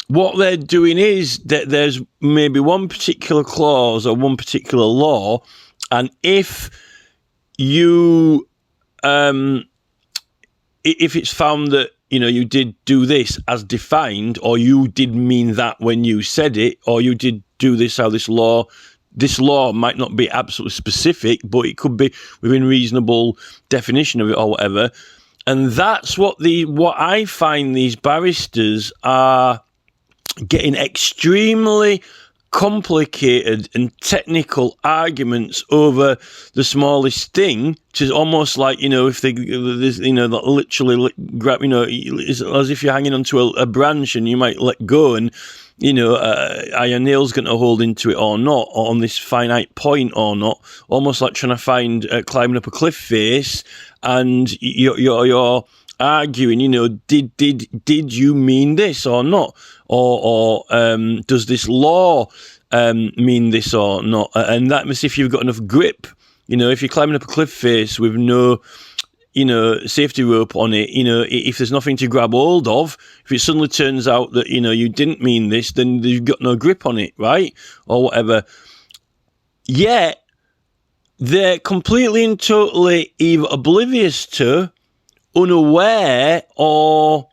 A: What they're doing is that there's maybe one particular clause or one particular law, and if you, if it's found that, you did do this as defined, or you did mean that when you said it, or you did do this how this law might not be absolutely specific, but it could be within reasonable definition of it or whatever. And that's what I find these barristers are getting extremely complicated and technical arguments over the smallest thing, which is almost like, if they, literally grab, it's as if you're hanging onto a branch and you might let go and, are your nails going to hold into it or not, or on this finite point or not, almost like trying to find climbing up a cliff face, and you're arguing, did you mean this or not? Or does this law mean this or not? And that must, if you've got enough grip, if you're climbing up a cliff face with no, safety rope on it, if there's nothing to grab hold of, if it suddenly turns out that, you didn't mean this, then you've got no grip on it, right? Or whatever. Yet, they're completely and totally either oblivious to, unaware, or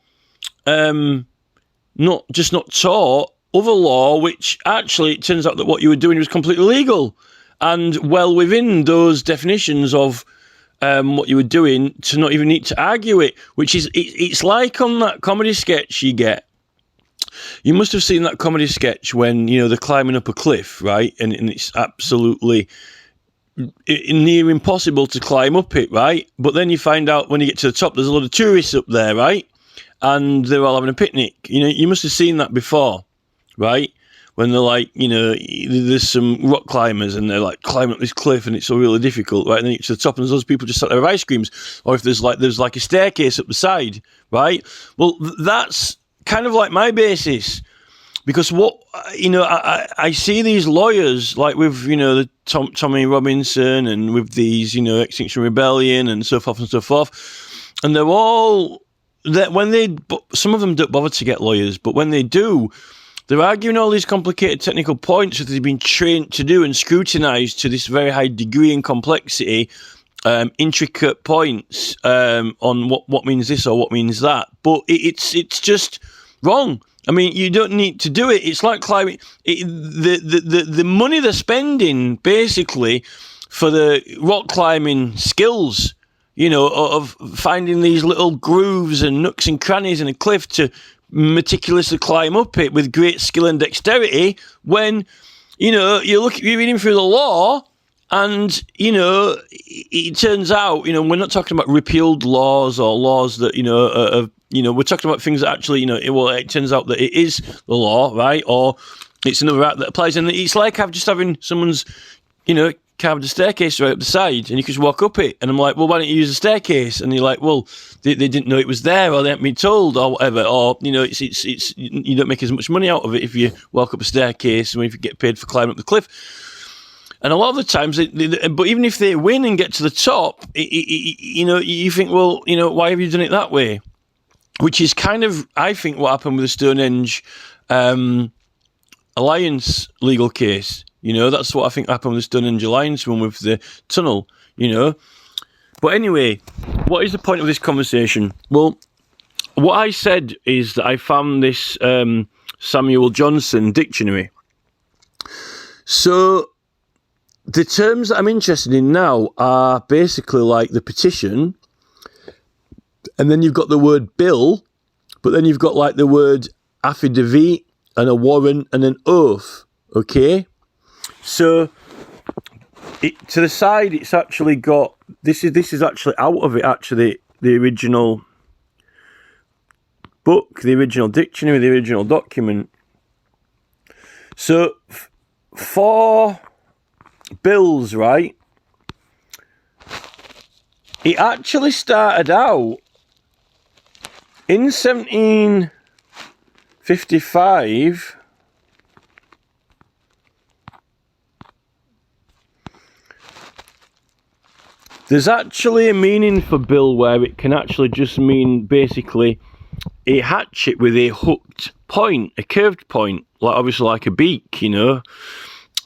A: not taught other law, which actually it turns out that what you were doing was completely legal and well within those definitions of what you were doing, to not even need to argue it, which is, it's like on that comedy sketch you get. You must have seen that comedy sketch when, they're climbing up a cliff, right? And it's absolutely near impossible to climb up it, right? But then you find out when you get to the top, there's a lot of tourists up there, right? And they're all having a picnic. You must have seen that before, right? When they're like, there's some rock climbers and they're like climbing up this cliff and it's so really difficult, right? And then you get to the top and there's those people just sat there with ice creams. Or if there's like a staircase up the side, right? Well, that's kind of like my basis. Because what, I see these lawyers, like with, the Tommy Robinson and with these, Extinction Rebellion and so forth and so forth. And they're all, some of them don't bother to get lawyers, but when they do, they're arguing all these complicated technical points that they've been trained to do and scrutinised to this very high degree and complexity, intricate points on what means this or what means that. But it's just wrong. I mean, you don't need to do it. It's like climbing. The money they're spending, basically, for the rock climbing skills, of finding these little grooves and nooks and crannies in a cliff to meticulously climb up it with great skill and dexterity, when, you're reading through the law and, it turns out, we're not talking about repealed laws or laws that, we're talking about things that actually, it turns out that it is the law, right? Or it's another act that applies. And it's like having someone's, carved a staircase right up the side and you can just walk up it. And I'm like, well, why don't you use a staircase? And you're like, well, they didn't know it was there, or they haven't been told, or whatever. Or, it's you don't make as much money out of it if you walk up a staircase and if you get paid for climbing up the cliff. And a lot of the times, but even if they win and get to the top, you think, well, why have you done it that way? Which is kind of, I think, what happened with the Stonehenge Alliance legal case. That's what I think happened with the Stonehenge Alliance one with the tunnel, But anyway, what is the point of this conversation? Well, what I said is that I found this Samuel Johnson dictionary. So the terms that I'm interested in now are basically like the petition, and then you've got the word bill, but then you've got like the word affidavit and a warrant and an oath, okay? So to the side, it's actually got, this is actually out of it, actually, the original book, the original dictionary, the original document. So for bills, right, it actually started out in 1755. There's actually a meaning for bill where it can actually just mean basically a hatchet with a hooked point, a curved point, like obviously like a beak,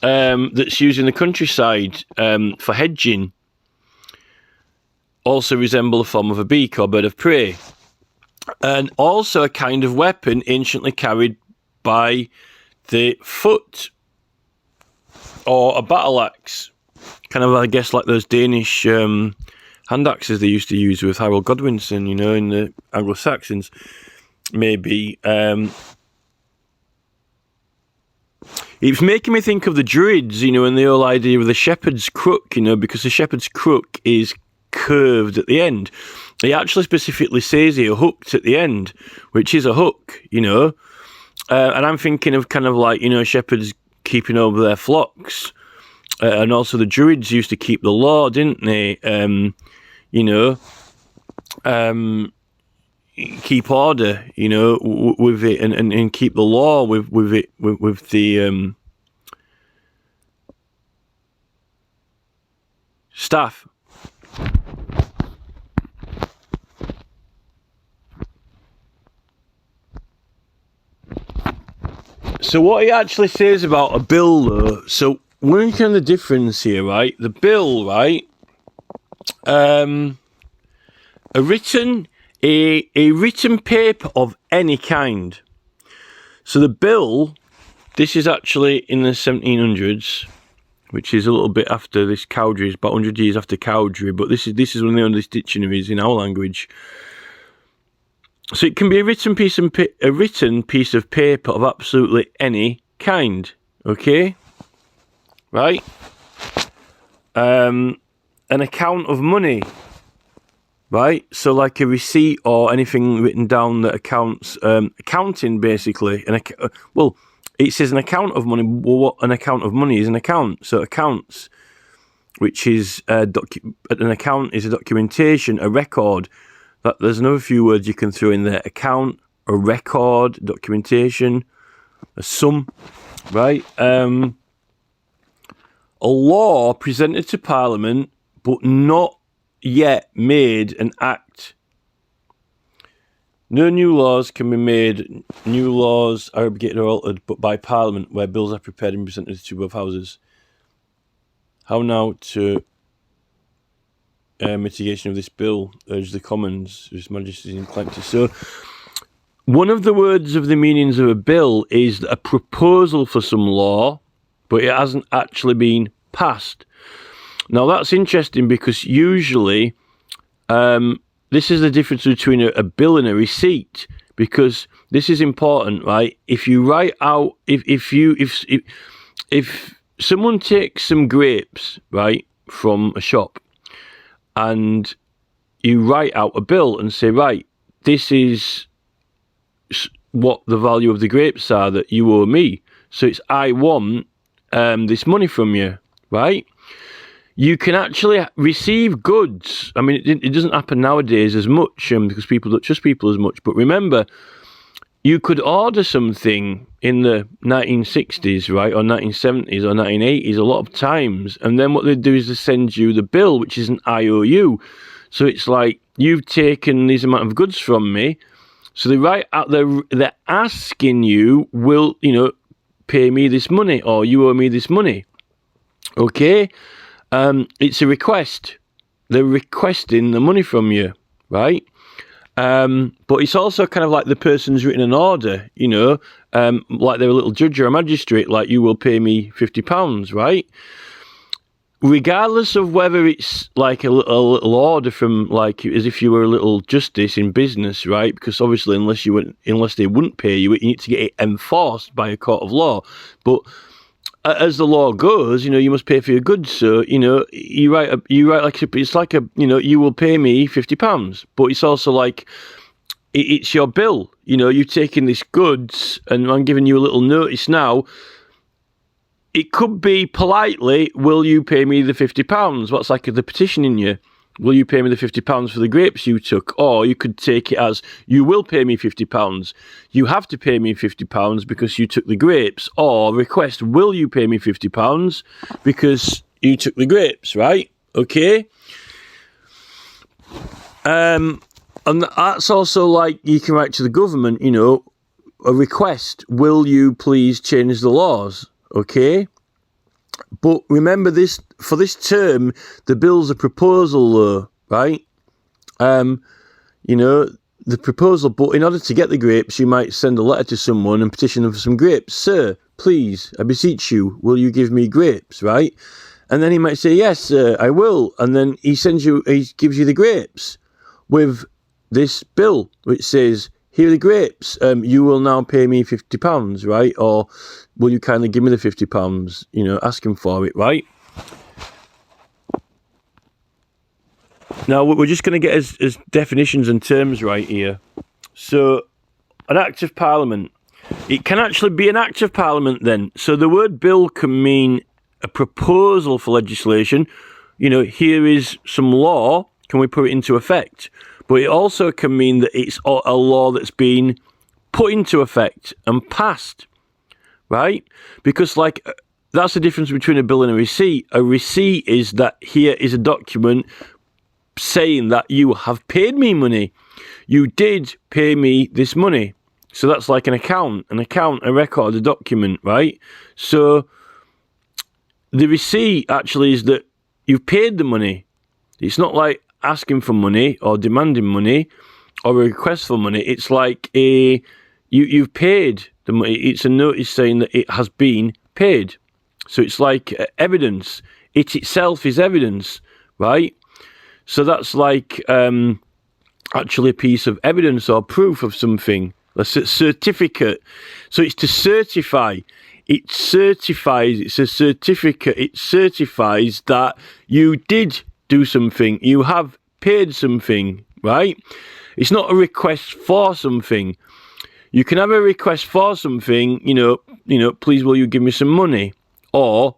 A: that's used in the countryside for hedging. Also resemble a form of a beak or bird of prey. And also a kind of weapon anciently carried by the foot, or a battle axe. Kind of, I guess, like those Danish hand axes they used to use with Harold Godwinson, in the Anglo-Saxons. Maybe. It's making me think of the Druids, and the whole idea of the shepherd's crook, because the shepherd's crook is curved at the end. He actually specifically says here hooked at the end, which is a hook, and I'm thinking of kind of like, shepherds keeping over their flocks. And also the Druids used to keep the law, didn't they? Keep order, with it, and keep the law with it, with the staff. So what he actually says about a bill, though, so we're looking at the difference here, right? The bill, right? A written paper of any kind. So the bill, this is actually in the 1700s, which is a little bit after this Cowdery, it's about 100 years after Cowdery, but this is one of the oldest dictionaries in our language. So it can be a written piece of paper of absolutely any kind, okay? Right? An account of money, right? So like a receipt or anything written down that accounts, accounting basically. It says an account of money. Well, what an account of money is an account. So accounts, which is an account is a documentation, a record. There's another few words you can throw in there. Account, a record, documentation, a sum, right? A law presented to Parliament, but not yet made an act. No new laws can be made. New laws are abrogated or altered, but by Parliament, where bills are prepared and presented to both houses. How now to mitigation of this bill, urge the Commons, His Majesty is inclined to. So, one of the words of the meanings of a bill is a proposal for some law, but it hasn't actually been passed. Now that's interesting because usually this is the difference between a bill and a receipt, because this is important, right? If you write out, if someone takes some grapes, right, from a shop, and you write out a bill and say, right, this is what the value of the grapes are that you owe me. So it's, I want this money from you, right? You can actually receive goods. I mean, it doesn't happen nowadays as much because people don't trust people as much. But remember, you could order something in the 1960s, right, or 1970s or 1980s a lot of times. And then what they do is they send you the bill, which is an IOU. So it's like, you've taken these amount of goods from me. So they write out, they're asking you, pay me this money, or you owe me this money. Okay? It's a request. They're requesting the money from you, right? But it's also kind of like the person's written an order, you know, like they're a little judge or a magistrate, like you will pay me £50, right? Regardless of whether it's like a little order from, like, as if you were a little justice in business, right? Because obviously, unless they wouldn't pay you, you need to get it enforced by a court of law. But as the law goes, you know, you must pay for your goods. So, you know, you write like it's like a, you know, you will pay me £50, but it's also like it's your bill. You know, you've taken this goods, and I'm giving you a little notice now. It could be politely, will you pay me the £50? What's like the petitioning you? Will you pay me the £50 for the grapes you took? Or you could take it as, you will pay me £50. You have to pay me £50 because you took the grapes. Or request, will you pay me £50 because you took the grapes, right? Okay? And that's also like, you can write to the government, you know, a request, will you please change the laws? Okay? But remember this, for this term, the bill's a proposal though, right? You know, the proposal, but in order to get the grapes, you might send a letter to someone and petition them for some grapes. Sir, please, I beseech you, will you give me grapes, right? And then he might say, yes, sir, I will. And then he gives you the grapes with this bill, which says, here are the grapes, you will now pay me £50, right? Or will you kindly give me the £50, you know, asking for it, right? Now, we're just going to get as definitions and terms right here. So, an Act of Parliament. It can actually be an Act of Parliament then. So, the word bill can mean a proposal for legislation. You know, here is some law, can we put it into effect? But it also can mean that it's a law that's been put into effect and passed, right? Because, like, that's the difference between a bill and a receipt. A receipt is that here is a document saying that you have paid me money. You did pay me this money. So that's like an account, a record, a document, right? So the receipt actually is that you've paid the money. It's not like asking for money or demanding money or a request for money. It's like you've paid the money. It's a notice saying that it has been paid. So it's like evidence. It itself is evidence, right? So that's like actually a piece of evidence or proof of something. A certificate. So it's to certify. It certifies. It's a certificate. It certifies that you did do something. You have paid something, right? It's not a request for something. You can have a request for something, you know, please will you give me some money? Or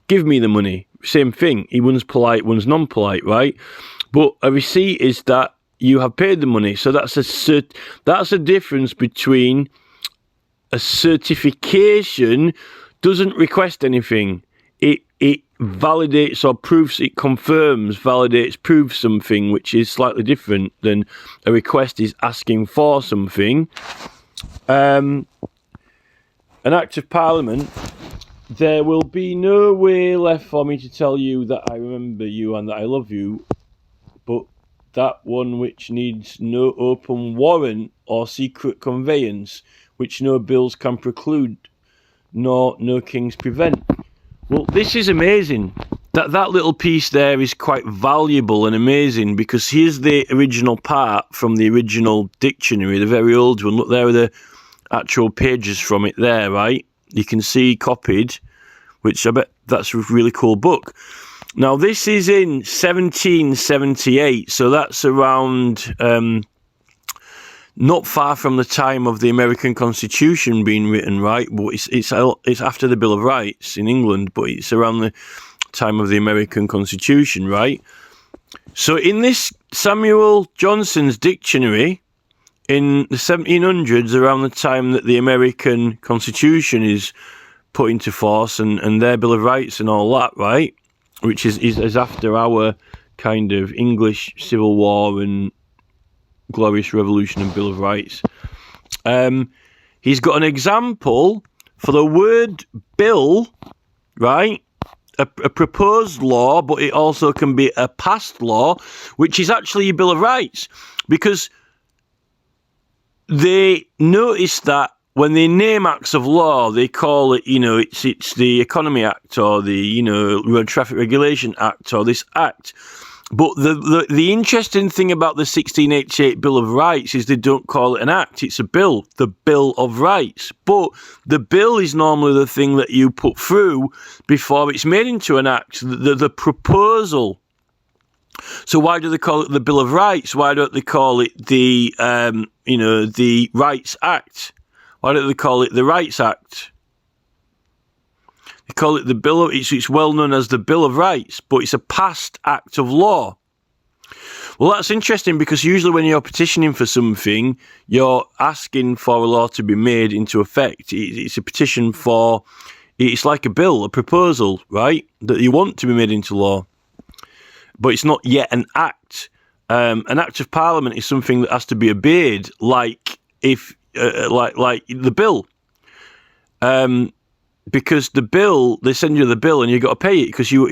A: give me the money. Same thing. One's polite, one's non-polite, right? But a receipt is that you have paid the money. So that's a difference between a certification doesn't request anything. It validates or proves, it confirms, validates, proves something, which is slightly different than a request is asking for something. An Act of Parliament, there will be no way left for me to tell you that I remember you and that I love you, but that one which needs no open warrant or secret conveyance, which no bills can preclude, nor no kings prevent. Well, this is amazing. That little piece there is quite valuable and amazing, because here's the original part from the original dictionary, the very old one. Look, there are the actual pages from it there, right? You can see copied, which I bet that's a really cool book. Now, this is in 1778, so that's around not far from the time of the American Constitution being written, right? But it's after the Bill of Rights in England, but it's around the time of the American Constitution, right? So in this Samuel Johnson's dictionary, in the 1700s, around the time that the American Constitution is put into force and their Bill of Rights and all that, right? Which is after our kind of English Civil War and Glorious Revolution and Bill of Rights. He's got an example for the word bill, right? A proposed law, but it also can be a passed law, which is actually your Bill of Rights, because they notice that when they name acts of law, they call it, it's the Economy Act or the, Road Traffic Regulation Act or this act. But the interesting thing about the 1688 Bill of Rights is they don't call it an act, it's a bill, the Bill of Rights. But the bill is normally the thing that you put through before it's made into an act, the proposal. So why do they call it the Bill of Rights? Why don't they call it the, the Rights Act? Why don't they call it the Rights Act? They call it the Bill of, it's well known as the Bill of Rights, but it's a passed act of law. Well, that's interesting because usually when you're petitioning for something, you're asking for a law to be made into effect. It's a petition for, it's like a bill, a proposal, right, that you want to be made into law. But it's not yet an act. An act of parliament is something that has to be obeyed, like like the bill. Because the bill, they send you the bill and you've got to pay it because you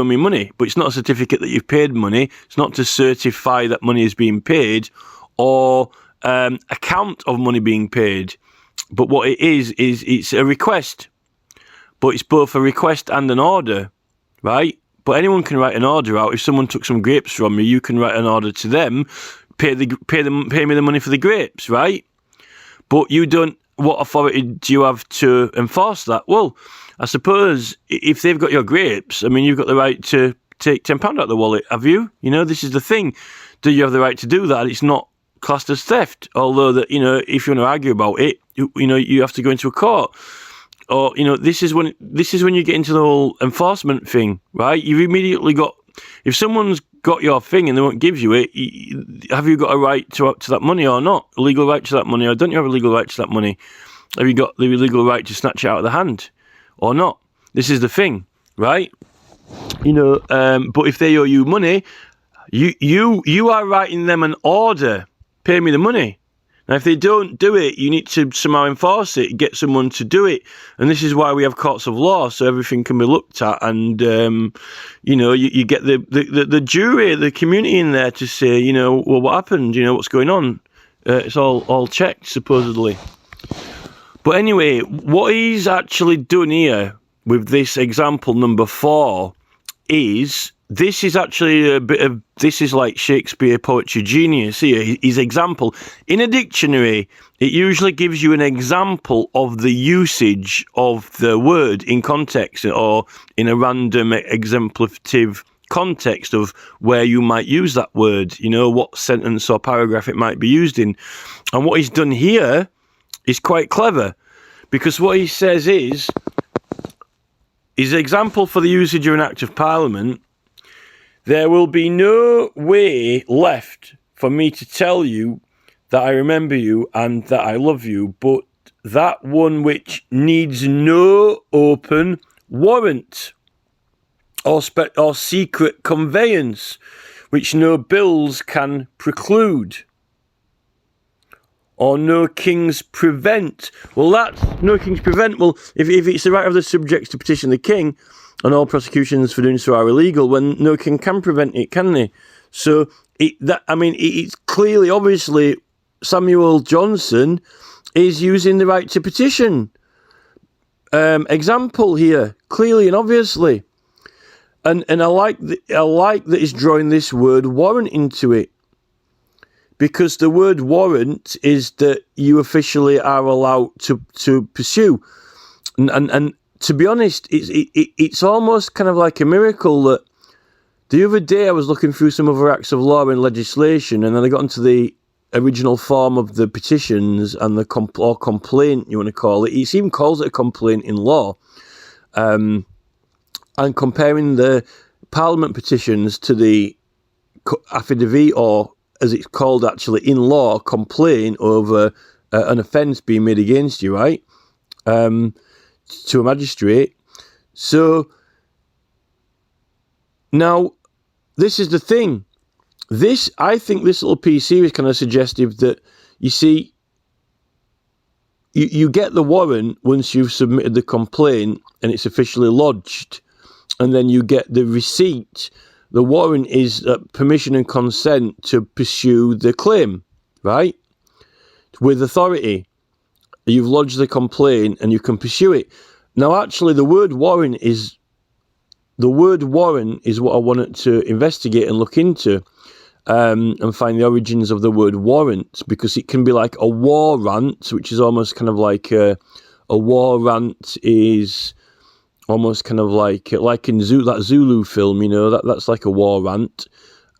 A: owe me money. But it's not a certificate that you've paid money. It's not to certify that money is being paid or account of money being paid. But what it is it's a request. But it's both a request and an order, right? But anyone can write an order out. If someone took some grapes from you, you can write an order to them, pay me the money for the grapes, right? But you don't. What authority do you have to enforce that? Well, I suppose if they've got your grapes, I mean, you've got the right to take £10 out of the wallet, have you? This is the thing. Do you have the right to do that? It's not classed as theft. Although that, if you want to argue about it, you have to go into a court. Or, this is when you get into the whole enforcement thing, right? You've immediately got, if someone's got your thing and they won't give you it, have you got a right to that money or not? A legal right to that money, or don't you have a legal right to that money? Have you got the legal right to snatch it out of the hand or not? This is the thing, right? But if they owe you money, you are writing them an order, pay me the money. Now, if they don't do it, you need to somehow enforce it, get someone to do it. And this is why we have courts of law, so everything can be looked at. And, you get the jury, the community in there to say, well, what happened? What's going on? It's all checked, supposedly. But anyway, what he's actually done here with this example number 4 is... This is actually this is like Shakespeare poetry genius here. His example. In a dictionary, it usually gives you an example of the usage of the word in context or in a random exemplative context of where you might use that word, what sentence or paragraph it might be used in. And what he's done here is quite clever because what he says is his example for the usage of an Act of Parliament. There will be no way left for me to tell you that I remember you and that I love you, but that one which needs no open warrant or secret conveyance, which no bills can preclude, or no kings prevent. Well, that's no kings prevent. Well, if it's the right of the subjects to petition the king, and all prosecutions for doing so are illegal, when no king can prevent it, can they? So, it's clearly, obviously, Samuel Johnson is using the right to petition example here, clearly and obviously. And I like that he's drawing this word warrant into it. Because the word warrant is that you officially are allowed to pursue. And to be honest, it's almost kind of like a miracle that the other day I was looking through some other acts of law and legislation, and then I got into the original form of the petitions and the complaint, you want to call it. It even calls it a complaint in law. And comparing the Parliament petitions to the affidavit, or as it's called actually in law, complaint over an offence being made against you, right? To a magistrate. So now this is the thing. I think this little piece here is kind of suggestive that, you see, you get the warrant once you've submitted the complaint and it's officially lodged, and then you get the receipt. The warrant is permission and consent to pursue the claim, right? With authority. You've lodged the complaint and you can pursue it. Now, actually, the word warrant is what I wanted to investigate and look into, and find the origins of the word warrant, because it can be like a war rant, which is almost kind of like a war rant is almost kind of like in that Zulu film, you know, that's like a war rant,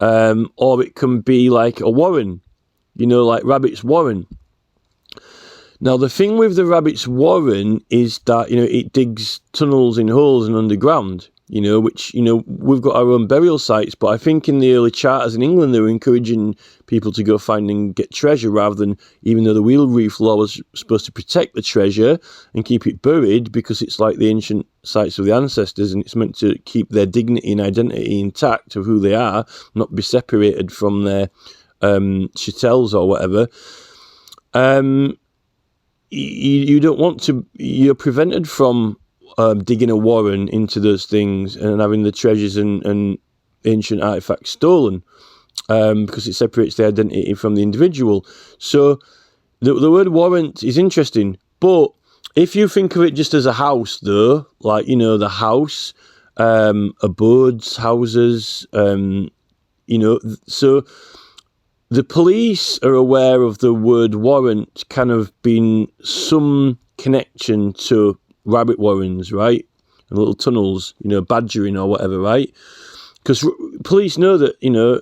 A: or it can be like a warren, you know, like Rabbit's Warren. Now, the thing with the Rabbit's Warren is that, you know, it digs tunnels in holes and underground, you know, which, you know, we've got our own burial sites, but I think in the early charters in England, they were encouraging people to go find and get treasure, rather than, even though the wheel reef law was supposed to protect the treasure and keep it buried, because it's like the ancient sites of the ancestors, and it's meant to keep their dignity and identity intact of who they are, not be separated from their chattels or whatever. You don't want to, you're prevented from digging a warren into those things and having the treasures and ancient artifacts stolen, because it separates the identity from the individual. So the word warrant is interesting, but if you think of it just as a house, though, like, you know, the house, abodes, houses, you know, so the police are aware of the word warrant kind of being some connection to rabbit warrens, right? And little tunnels, you know, badgering or whatever, right? Because police know that, you know,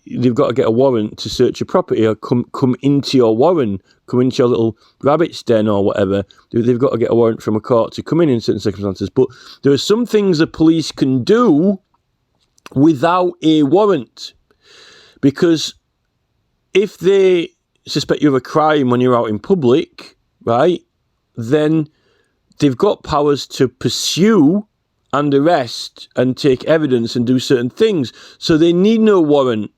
A: they've got to get a warrant to search your property, or come into your warren, come into your little rabbit's den or whatever. They've got to get a warrant from a court to come in certain circumstances. But there are some things the police can do without a warrant, because if they suspect you of a crime when you're out in public, right, then they've got powers to pursue and arrest and take evidence and do certain things. So they need no warrant.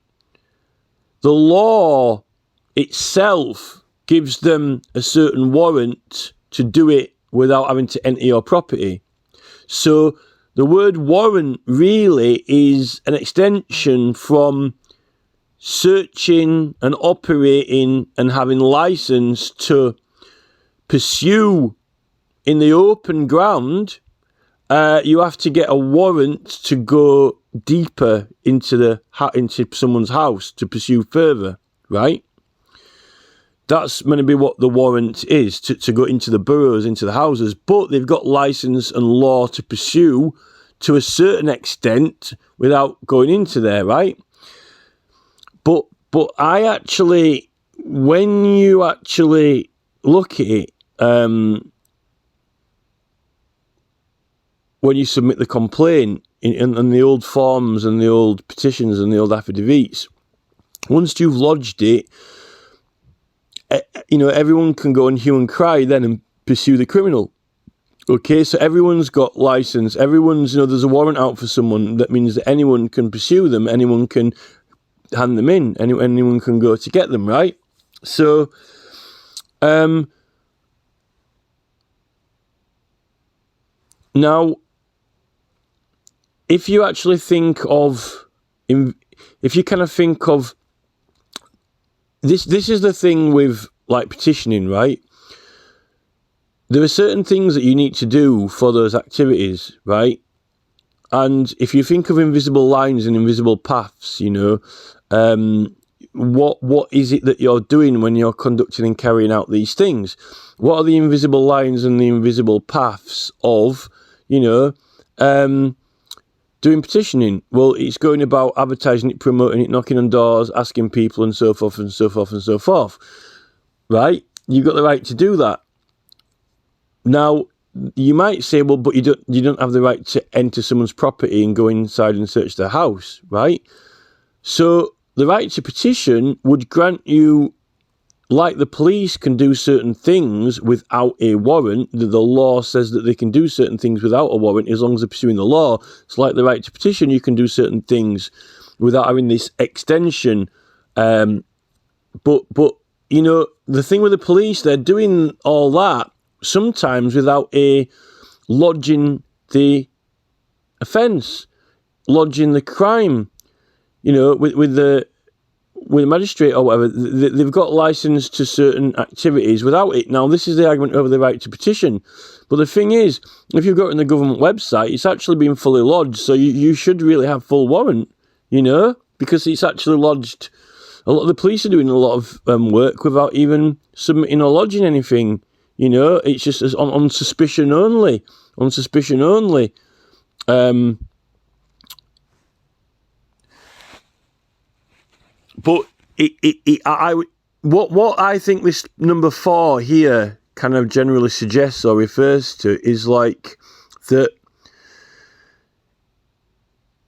A: The law itself gives them a certain warrant to do it without having to enter your property. So the word warrant really is an extension from searching and operating and having license to pursue in the open ground. You have to get a warrant to go deeper into someone's house to pursue further, right? That's going to be what the warrant is, to go into the boroughs, into the houses. But they've got license and law to pursue to a certain extent without going into there, right? But I actually, when you actually look at it, when you submit the complaint in the old forms and the old petitions and the old affidavits, once you've lodged it, you know, everyone can go and hue and cry then and pursue the criminal. Okay, so everyone's got license. Everyone's, you know, there's a warrant out for someone. That means that anyone can pursue them. Anyone can hand them in. Anyone can go to get them, right? So, now, if you actually think of, if you kind of think of this is the thing with like petitioning, right? There are certain things that you need to do for those activities, right? And if you think of invisible lines and invisible paths, you know, what is it that you're doing when you're conducting and carrying out these things? What are the invisible lines and the invisible paths of, you know, doing petitioning? Well, it's going about advertising it, promoting it, knocking on doors, asking people, and so forth and so forth and so forth, right? You've got the right to do that. Now, you might say, well, but you don't have the right to enter someone's property and go inside and search their house, right? So the right to petition would grant you, like the police can do certain things without a warrant. The law says that they can do certain things without a warrant as long as they're pursuing the law. It's like the right to petition. You can do certain things without having this extension. But the thing with the police, they're doing all that sometimes without lodging the offence, lodging the crime, with the magistrate or whatever. They've got licence to certain activities without it. Now, this is the argument over the right to petition. But the thing is, if you go on the government website, it's actually been fully lodged. So you should really have full warrant, because it's actually lodged. A lot of the police are doing a lot of work without even submitting or lodging anything. It's just on suspicion only. On suspicion only. But what I think this number 4 here kind of generally suggests or refers to is like that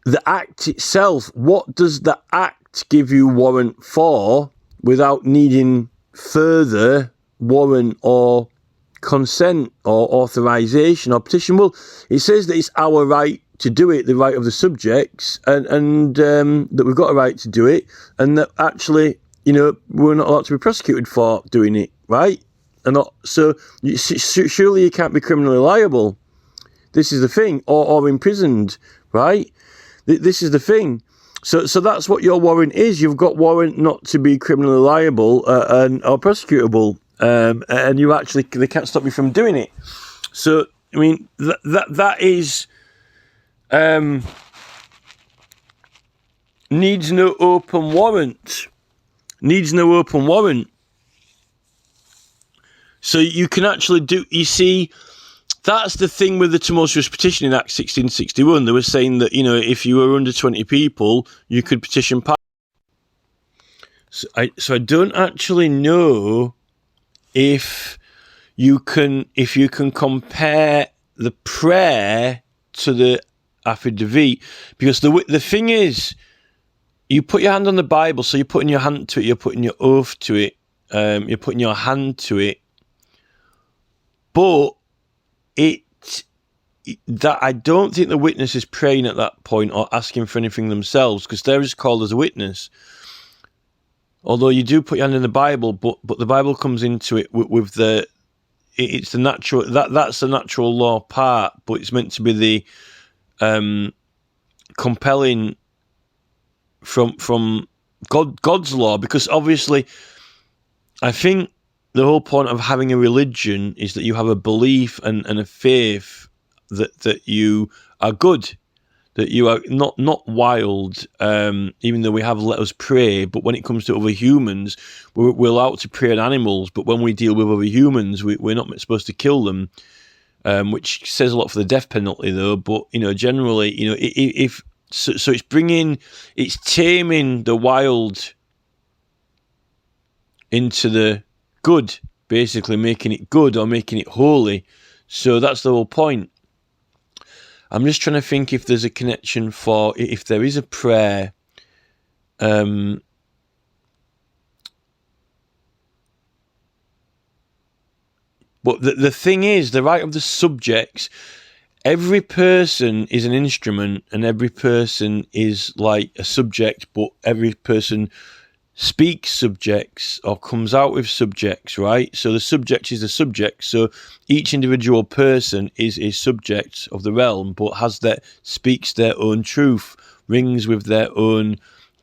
A: the act itself. What does the act give you warrant for without needing further warrant or consent or authorization or petition? Well, it says that it's our right to do it, the right of the subjects, and that we've got a right to do it, and that actually, we're not allowed to be prosecuted for doing it, right? And not so. Surely you can't be criminally liable. This is the thing, or imprisoned, right? This is the thing. So that's what your warrant is. You've got warrant not to be criminally liable or prosecutable, and you actually, they can't stop you from doing it. So I mean that is. Needs no open warrant. Needs no open warrant. So you can actually do. You see, that's the thing with the tumultuous petition in Act 1661. They were saying that if you were under 20 people, you could petition. So I don't actually know if you can compare the prayer to the affidavit, because the thing is, you put your hand on the Bible, so you're putting your hand to it, you're putting your oath to it, you're putting your hand to it, but that I don't think the witness is praying at that point or asking for anything themselves, because they're just called as a witness. Although you do put your hand in the Bible, but the Bible comes into it with it's the natural, that's the natural law part, but it's meant to be the compelling from God's law, because obviously I think the whole point of having a religion is that you have a belief and a faith that you are good, that you are not wild, even though we have let us pray, but when it comes to other humans, we're allowed to pray on animals, but when we deal with other humans, we're not supposed to kill them. Which says a lot for the death penalty, though. But generally, if so, it's taming the wild into the good, basically making it good or making it holy. So that's the whole point. I'm just trying to think if there's a connection for if there is a prayer. But the thing is, the right of the subjects, every person is an instrument and every person is like a subject, but every person speaks subjects or comes out with subjects, right? So the subject is the subject. So each individual person is a subject of the realm, but speaks their own truth, rings with their own,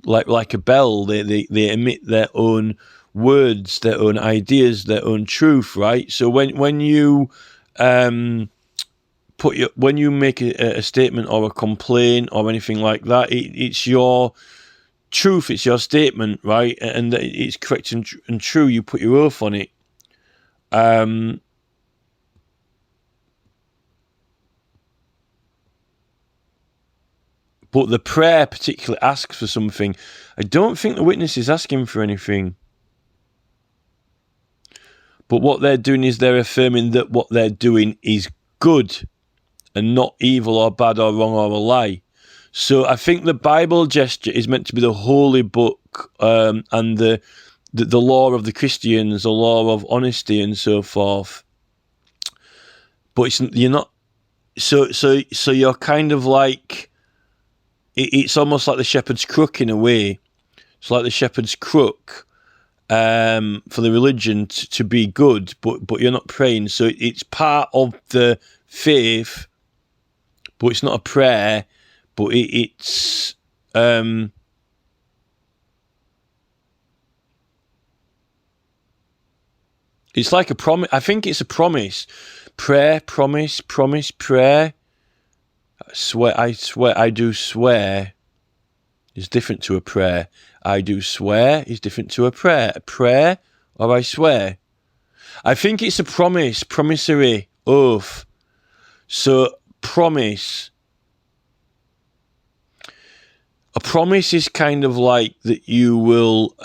A: like a bell. They emit their own words, their own ideas, their own truth, right? So when you when you make a statement or a complaint or anything like that, it's your truth, it's your statement, right? And it's correct and true. You put your oath on it. But the prayer particularly asks for something. I don't think the witness is asking for anything. But what they're doing is they're affirming that what they're doing is good and not evil or bad or wrong or a lie. So I think the Bible gesture is meant to be the holy book and the law of the Christians, the law of honesty and so forth. But you're not. So you're kind of like, it's almost like the shepherd's crook in a way. It's like the shepherd's crook. for the religion to be good, but you're not praying. So it's part of the faith, but it's not a prayer. But it's like a promise. I think it's a promise. Prayer, promise, prayer. I do swear is different to a prayer. I do swear is different to a prayer. A prayer or I swear. I think it's a promise, promissory oath. So promise. A promise is kind of like that you will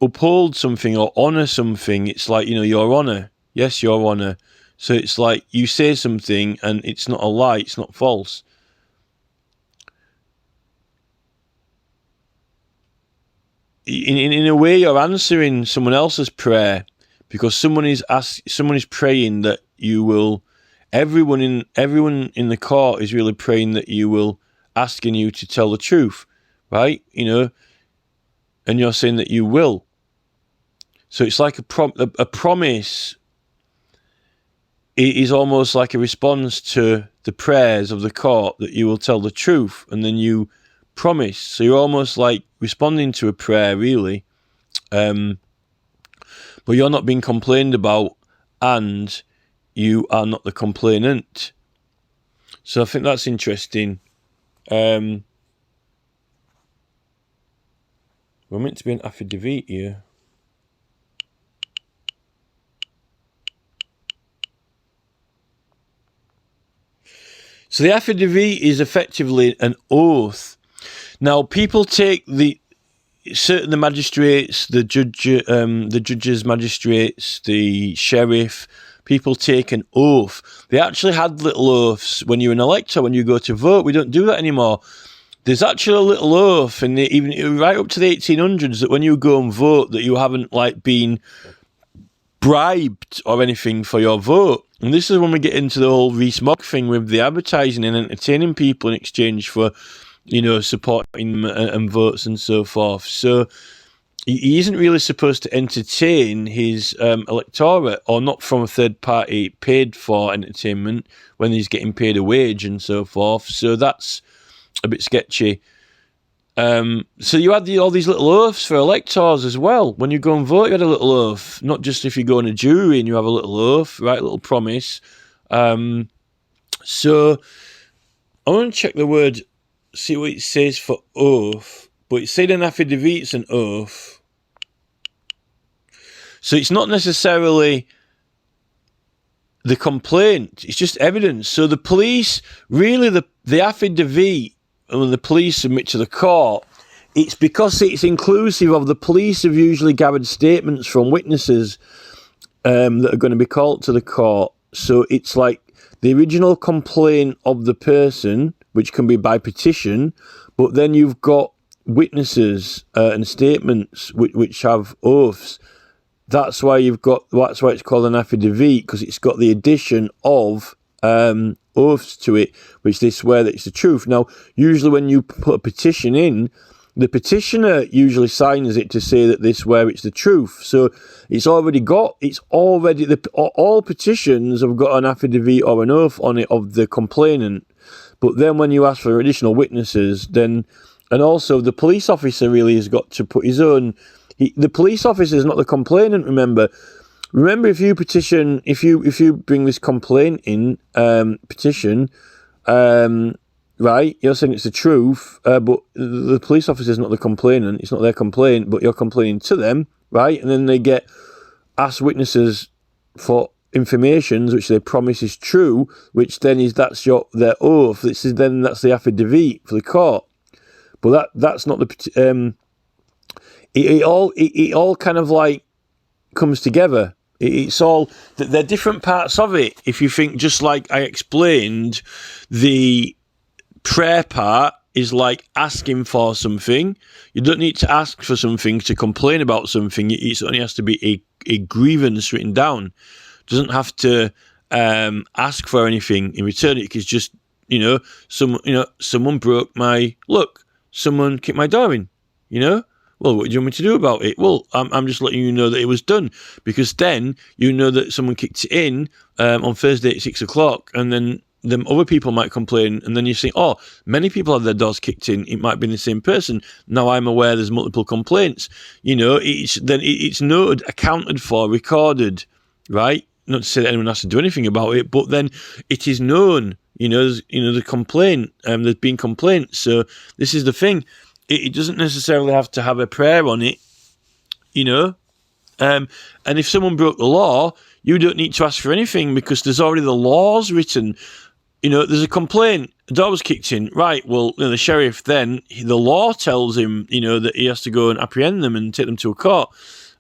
A: uphold something or honour something. It's like, your honour. Yes, your honour. So it's like you say something and it's not a lie, it's not false. In a way, you're answering someone else's prayer because someone is praying that you will. Everyone in the court is really praying that you will, asking you to tell the truth, right? And you're saying that you will. So it's like a promise. It is almost like a response to the prayers of the court that you will tell the truth, and then you promise. So you're almost like responding to a prayer, really. But you're not being complained about, and you are not the complainant. So I think that's interesting. We're meant to be an affidavit here. So the affidavit is effectively an oath. Now, people take the magistrates, the judges, magistrates, the sheriff. People take an oath. They actually had little oaths when you're an elector, when you go to vote. We don't do that anymore. There's actually a little oath, and even right up to the 1800s, that when you go and vote, that you haven't been bribed or anything for your vote. And this is when we get into the whole Rees-Mogg thing with the advertising and entertaining people in exchange for, supporting them and votes and so forth. So he isn't really supposed to entertain his electorate, or not from a third party paid for entertainment when he's getting paid a wage and so forth. So that's a bit sketchy. So you had all these little oaths for electors as well. When you go and vote, you had a little oath. Not just if you go in a jury and you have a little oath, right? A little promise. So I want to check the word, see what it says for oath. But it said an affidavit's an oath. So it's not necessarily the complaint. It's just evidence. So the police, really the affidavit, when the police submit to the court, it's because it's inclusive of the police have usually gathered statements from witnesses that are going to be called to the court. So it's like the original complaint of the person, which can be by petition, but then you've got witnesses and statements which have oaths. That's why it's called an affidavit, because it's got the addition of oaths to it, which they swear that it's the truth. Now, usually when you put a petition in, the petitioner usually signs it to say that they swear it's the truth. So all petitions have got an affidavit or an oath on it of the complainant. But then when you ask for additional witnesses, and also the police officer really has got to put his own. The police officer is not the complainant. Remember, if you petition, if you bring this complaint in, petition, right, you're saying it's the truth, but the police officer is not the complainant. It's not their complaint, but you're complaining to them, right? And then they get asked witnesses for information which they promise is true, which then that's their oath. That's the affidavit for the court. But that's not the. It all kind of like comes together. It's all, they're different parts of it. If you think, just like I explained, the prayer part is like asking for something. You don't need to ask for something to complain about something. It only has to be a grievance written down. It doesn't have to ask for anything in return. It is just, someone broke someone kicked my door in, Well, what do you want me to do about it? Well, I'm just letting you know that it was done, because then you know that someone kicked it in on Thursday at 6 o'clock, and then other people might complain, and then you think, oh, many people have their doors kicked in. It might be the same person. Now I'm aware there's multiple complaints. It's noted, accounted for, recorded, right? Not to say that anyone has to do anything about it, but then it is known. The complaint. There's been complaints. So this is the thing. It doesn't necessarily have to have a prayer on it, And if someone broke the law, you don't need to ask for anything, because there's already the laws written. There's a complaint. A door was kicked in. Right, well, the sheriff then, the law tells him, that he has to go and apprehend them and take them to a court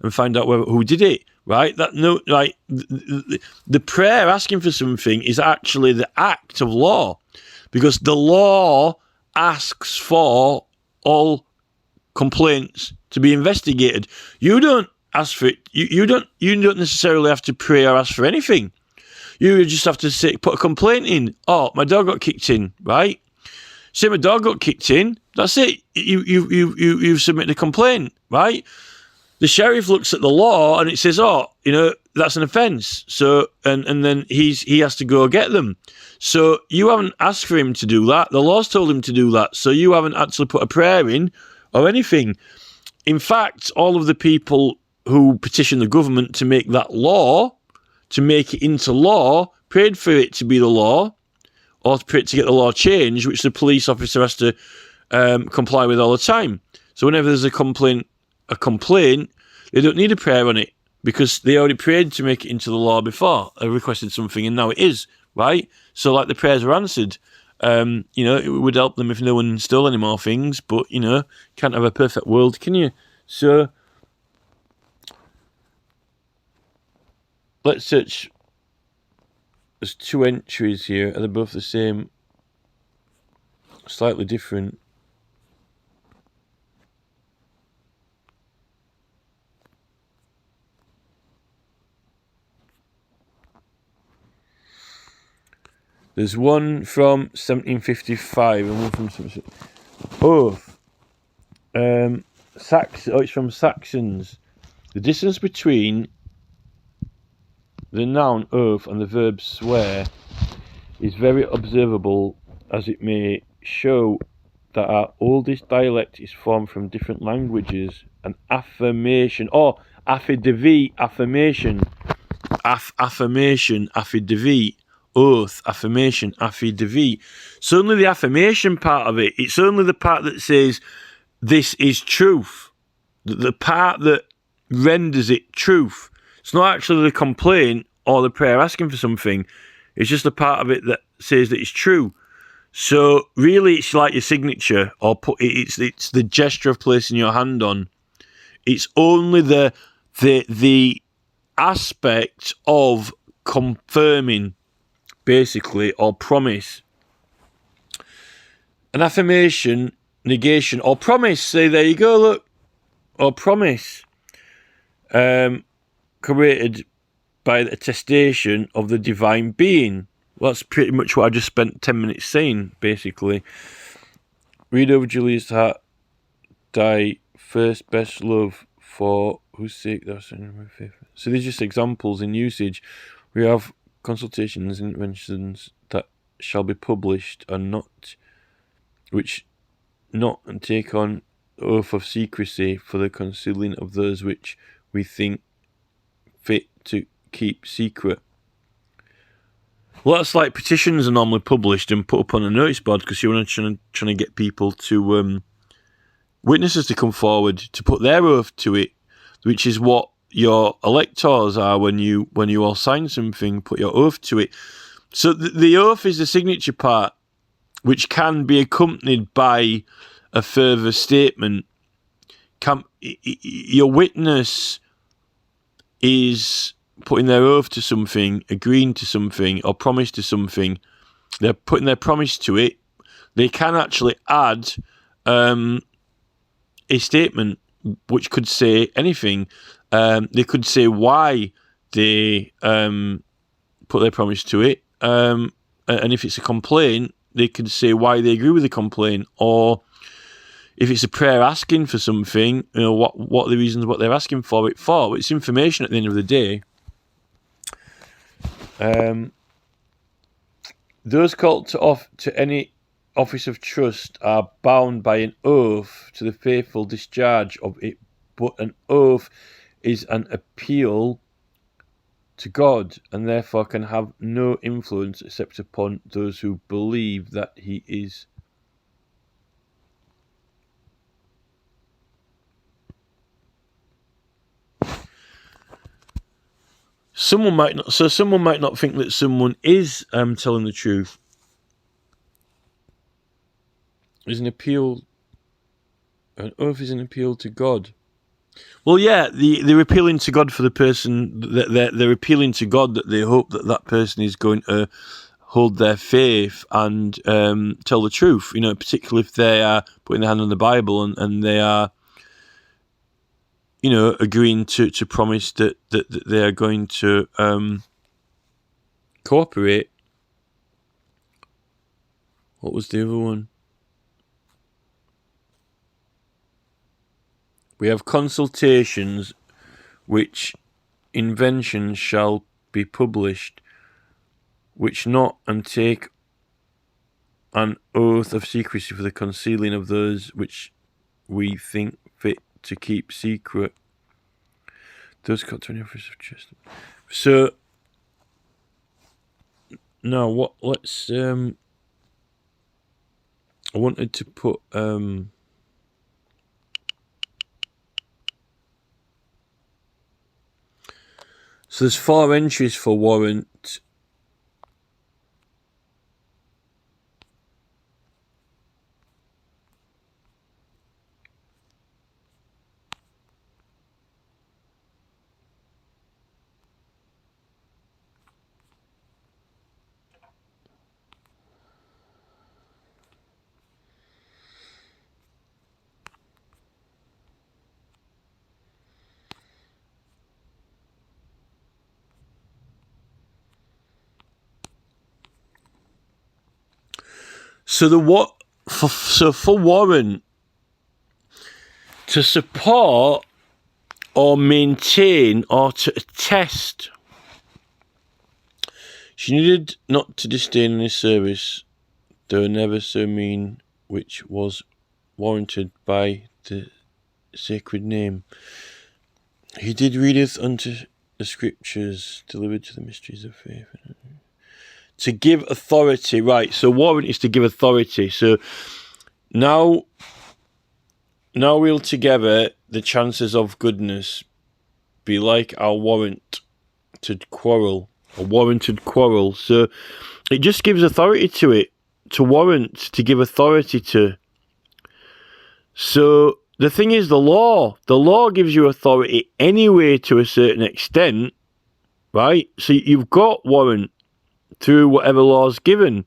A: and find out who did it. Right? The prayer asking for something is actually the act of law, because the law asks for all complaints to be investigated. You don't ask for it. You don't necessarily have to pray or ask for anything. You just have to put a complaint in. Oh, my dog got kicked in, right? Say my dog got kicked in. That's it. You've submitted a complaint, right? The sheriff looks at the law and it says, oh, that's an offence. So, and then he has to go get them. So you haven't asked for him to do that. The law's told him to do that. So you haven't actually put a prayer in or anything. In fact, all of the people who petitioned the government to make that law, to make it into law, prayed for it to be the law, or to get the law changed, which the police officer has to comply with all the time. So whenever there's a complaint, they don't need a prayer on it, because they already prayed to make it into the law before. They requested something, and now it is, right? So like the prayers were answered. It would help them if no one stole any more things, but, can't have a perfect world, can you? So let's search. There's two entries here. Are they both the same? Slightly different. There's one from 1755 and one from both. It's from Saxons. The distance between the noun oath and the verb swear is very observable, as it may show that our oldest dialect is formed from different languages. An affirmation, or affidavit, affirmation, affidavit, oath, affirmation, affidavit. So only the affirmation part of it, it's only the part that says this is truth, the part that renders it truth. It's not actually the complaint or the prayer asking for something. It's just the part of it that says that it's true. So really, it's like your signature, or it's the gesture of placing your hand on. It's only the aspect of confirming, basically, or promise. An affirmation, negation, or promise. Say, there you go, look, or promise. Created by attestation of the divine being. Well, that's pretty much what I just spent 10 minutes saying, basically. Read over Julia's heart, thy first best love, for whose sake thou sent my faith. So these are just examples in usage. We have consultations and interventions that shall be published and not, which not and take on oath of secrecy for the concealing of those which we think fit to keep secret. Well, that's like petitions are normally published and put up on a notice board, because you're trying to get people to witnesses to come forward to put their oath to it, which is what your electors are when you all sign something, put your oath to it. So the oath is the signature part, which can be accompanied by a further statement. Your witness is putting their oath to something, agreeing to something, or promise to something. They're putting their promise to it. They can actually add a statement which could say anything. They could say why they put their promise to it. And if it's a complaint, they could say why they agree with the complaint. Or if it's a prayer asking for something, what are the reasons what they're asking for it for? It's information at the end of the day. Those called to any office of trust are bound by an oath to the faithful discharge of it, but an oath is an appeal to God, and therefore can have no influence except upon those who believe that he is. Someone might not think that someone is telling the truth. Is an oath is an appeal to God. Well, yeah, they're appealing to God for the person. They're appealing to God that they hope that person is going to hold their faith and tell the truth. Particularly if they are putting their hand on the Bible and they are, agreeing to promise that they are going to cooperate. What was the other one? We have consultations which inventions shall be published, which not and take an oath of secrecy for the concealing of those which we think fit to keep secret. Those got 20 office of trust. So now what? Let's. I wanted to put. So there's 4 entries for warrant. So for warrant to support or maintain or to attest, she needed not to disdain any service, though never so mean, which was warranted by the sacred name. He did readeth unto the scriptures, delivered to the mysteries of faith. To give authority, right? So warrant is to give authority. So now we'll together the chances of goodness be like our warranted quarrel, a warranted quarrel. So it just gives authority to it, to warrant, to give authority to. So the thing is, the law gives you authority anyway to a certain extent, right? So you've got warrant through whatever law's given.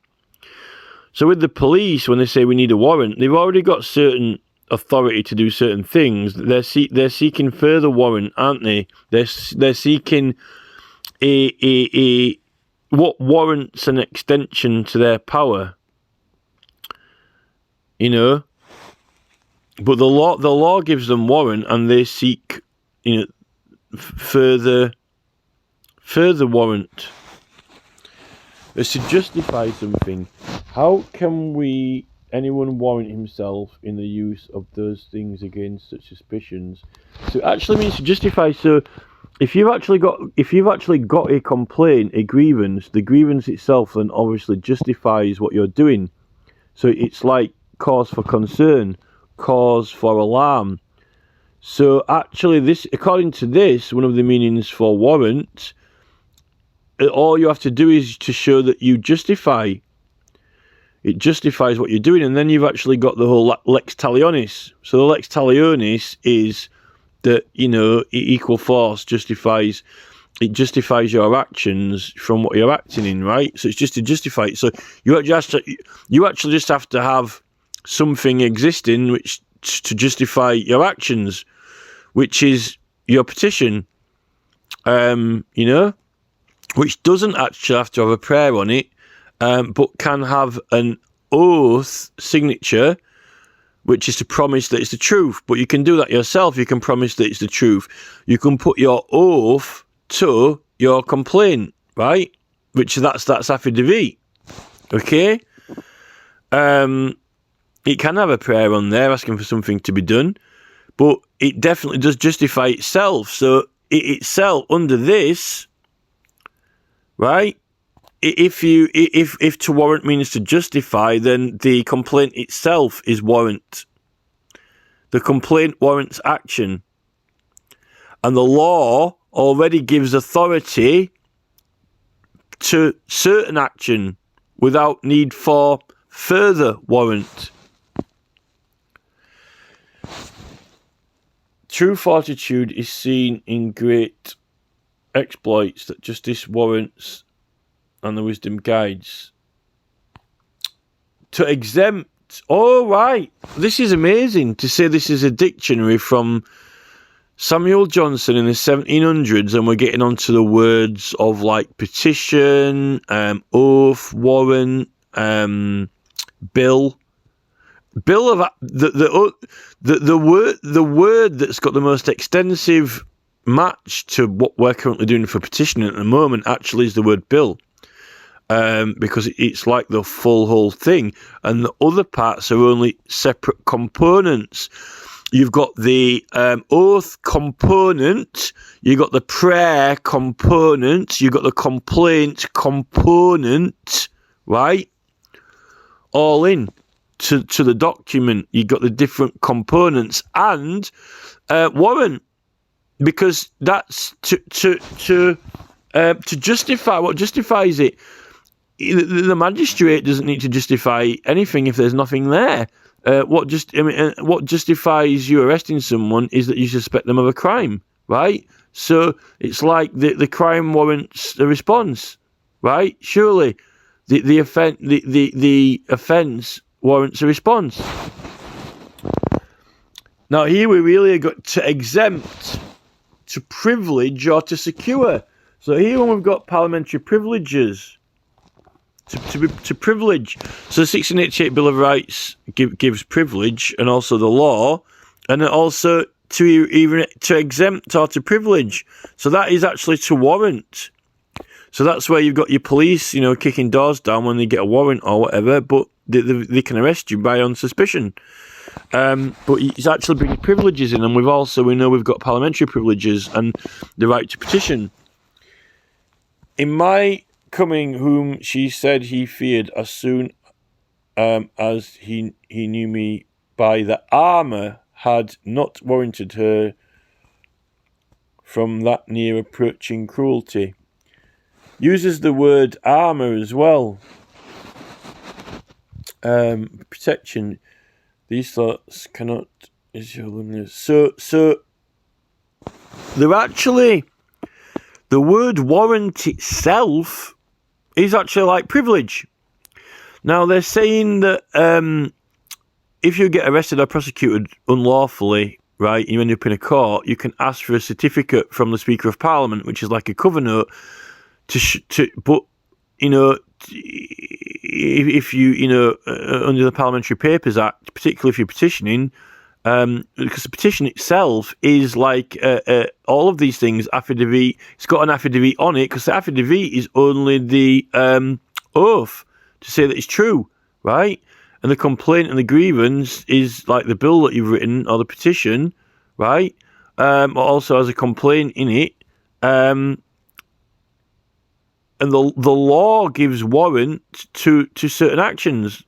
A: So with the police, when they say we need a warrant, they've already got certain authority to do certain things. They're seeking further warrant, aren't they? They're seeking what warrants an extension to their power. But the law gives them warrant, and they seek further warrant. Is to justify something. How can anyone warrant himself in the use of those things against such suspicions? So it actually means to justify. So if you've actually got a complaint, a grievance, the grievance itself then obviously justifies what you're doing. So it's like cause for concern, cause for alarm. So actually, this, according to this, one of the meanings for warrant, all you have to do is to show that you justify. It justifies what you're doing, and then you've actually got the whole lex talionis. So the lex talionis is that equal force justifies. It justifies your actions from what you're acting in, right? So it's just to justify it. So you actually just have to have something existing which to justify your actions, which is your petition. Which doesn't actually have to have a prayer on it, but can have an oath signature, which is to promise that it's the truth. But you can do that yourself. You can promise that it's the truth. You can put your oath to your complaint, right? Which that's affidavit. Okay? It can have a prayer on there asking for something to be done, but it definitely does justify itself. So it itself under this, right? If to warrant means to justify, then the complaint itself is warrant. The complaint warrants action. And the law already gives authority to certain action without need for further warrant. True fortitude is seen in great exploits that justice warrants and the wisdom guides. To exempt, oh right, this is amazing to say this is a dictionary from Samuel Johnson in the 1700s, and we're getting onto the words of like petition, oath, warrant, bill. Bill of the word that's got the most extensive match to what we're currently doing for petitioning at the moment actually is the word bill. Because it's like the full whole thing, and the other parts are only separate components. You've got the oath component, you've got the prayer component, you've got the complaint component, right? All in to the document. You've got the different components and warrant, because that's to justify. What justifies it? The magistrate doesn't need to justify anything if there's nothing there. What justifies you arresting someone is that you suspect them of a crime, right? So it's like the crime warrants the response, right? Surely the offence warrants a response. Now here we really got to exempt, to privilege, or to secure. So here when we've got parliamentary privileges. To privilege. So the 1688 Bill of Rights gives privilege, and also the law, and also to exempt or to privilege. So that is actually to warrant. So that's where you've got your police, kicking doors down when they get a warrant or whatever, but they can arrest you on suspicion. But it's actually bringing privileges in, and we know we've got parliamentary privileges and the right to petition. In my coming, whom she said he feared, as soon as he knew me by the armour, had not warranted her from that near approaching cruelty. Uses the word armour as well. Protection. These thoughts cannot is your limit. So they're actually, the word warrant itself is actually like privilege. Now they're saying that if you get arrested or prosecuted unlawfully, right, you end up in a court, you can ask for a certificate from the Speaker of Parliament, which is like a cover note. But if you under the Parliamentary Papers Act, particularly if you're petitioning, because the petition itself is like all of these things, affidavit, it's got an affidavit on it, because the affidavit is only the oath to say that it's true, right? And the complaint and the grievance is like the bill that you've written or the petition, right? Also has a complaint in it. And the law gives warrant to certain actions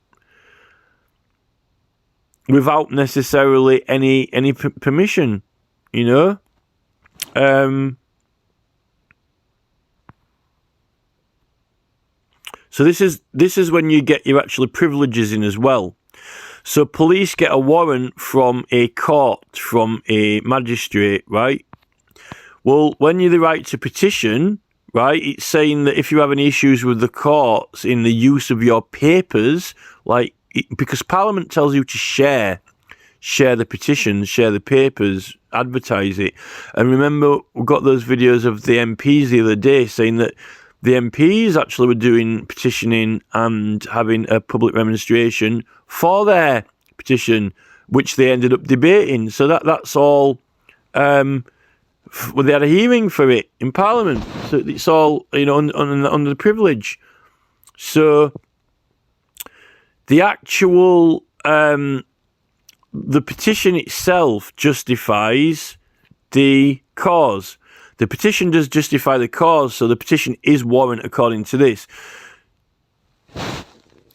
A: without necessarily any permission, So this is when you get your actual privileges in as well. So police get a warrant from a court, from a magistrate, right? Well, when you're the right to petition, right, it's saying that if you have any issues with the courts in the use of your papers, because Parliament tells you to share the petitions, share the papers, advertise it. And remember, we got those videos of the MPs the other day saying that the MPs actually were doing petitioning and having a public demonstration for their petition, which they ended up debating. So that's all. Well, they had a hearing for it in Parliament. So it's all, under the privilege. So the actual, the petition itself justifies the cause. The petition does justify the cause, so the petition is warrant according to this.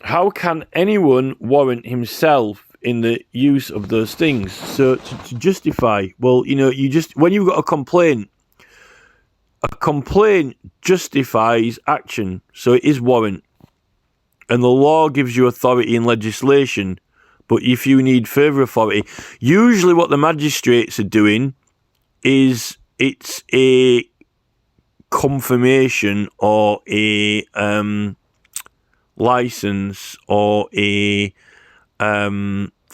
A: How can anyone warrant himself in the use of those things? So to justify, well, when you've got a complaint justifies action, so it is warrant. And the law gives you authority in legislation, but if you need further authority, usually what the magistrates are doing is it's a confirmation or a license or a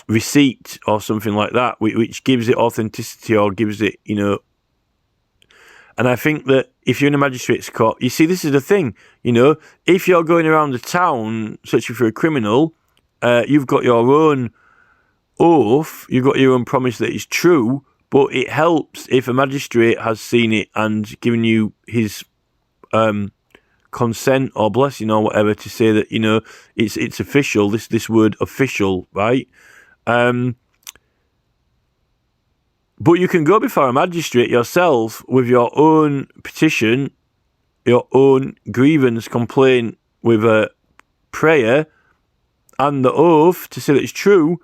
A: receipt or something like that, which gives it authenticity or gives it, And I think that if you're in a magistrate's court, you see, this is the thing, if you're going around the town searching for a criminal, you've got your own oath, you've got your own promise that it's true, but it helps if a magistrate has seen it and given you his consent or blessing or whatever to say that, it's official, this word official, right? But you can go before a magistrate yourself with your own petition, your own grievance complaint with a prayer and the oath to say that it's true.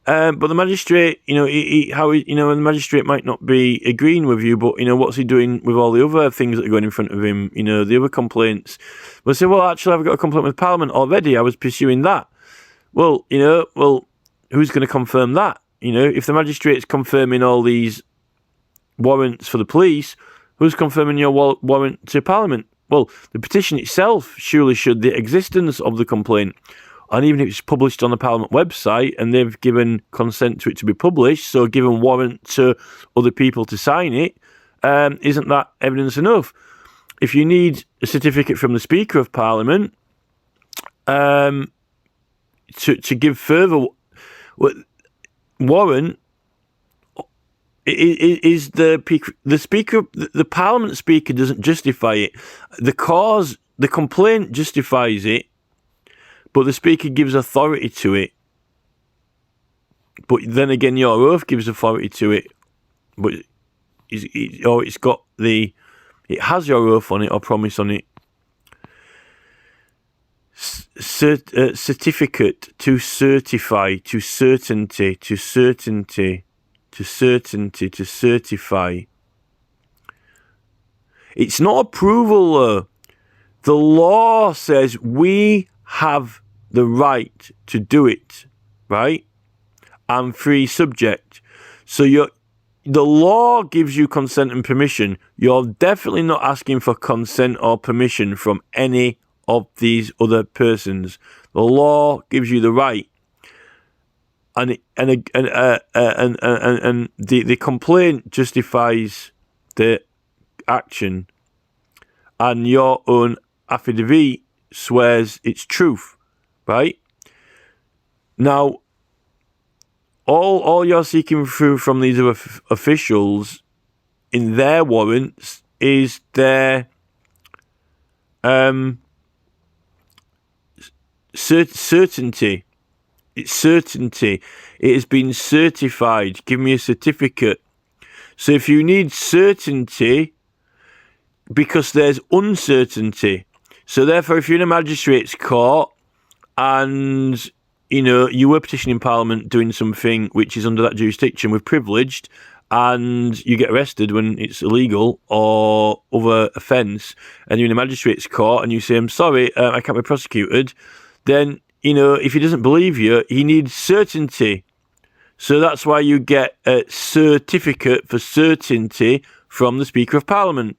A: But the magistrate, the magistrate might not be agreeing with you, but, what's he doing with all the other things that are going in front of him, the other complaints? We'll say, well, actually, I've got a complaint with Parliament already. I was pursuing that. Well, who's going to confirm that? If the magistrate's confirming all these warrants for the police, who's confirming your warrant to Parliament? Well, the petition itself surely should the existence of the complaint. And even if it's published on the Parliament website and they've given consent to it to be published, so given warrant to other people to sign it, isn't that evidence enough? If you need a certificate from the Speaker of Parliament to give further warrant, is the Speaker, the Parliament Speaker doesn't justify it. The complaint justifies it, but the Speaker gives authority to it. But then again, your oath gives authority to it. But it has your oath on it or promise on it. Certificate, to certify, to certainty, to certainty, to certainty, to certify. It's not approval, though. The law says we have the right to do it, right? I'm free subject. So the law gives you consent and permission. You're definitely not asking for consent or permission from any of these other persons. The law gives you the right, and the complaint justifies the action, and your own affidavit swears its truth, right? Now, all you're seeking through from these other officials in their warrants is their certainty. It's certainty. It has been certified. Give me a certificate. So if you need certainty, because there's uncertainty. So therefore, if you're in a magistrate's court and, you were petitioning Parliament doing something which is under that jurisdiction with privileged, and you get arrested when it's illegal or other offence, and you're in a magistrate's court and you say, I'm sorry, I can't be prosecuted, then, if he doesn't believe you, he needs certainty. So that's why you get a certificate for certainty from the Speaker of Parliament,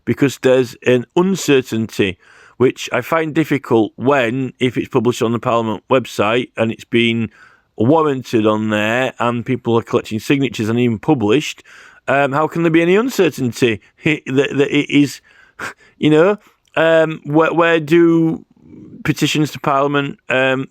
A: because there's an uncertainty, which I find difficult if it's published on the Parliament website and it's been warranted on there and people are collecting signatures and even published. How can there be any uncertainty that it is, where do petitions to Parliament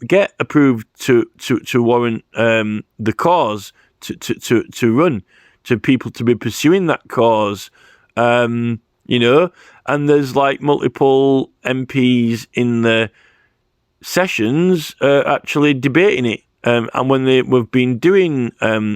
A: get approved to warrant the cause to run, to people to be pursuing that cause, you know, and there's like multiple MPs in the sessions actually debating it. And when we've been doing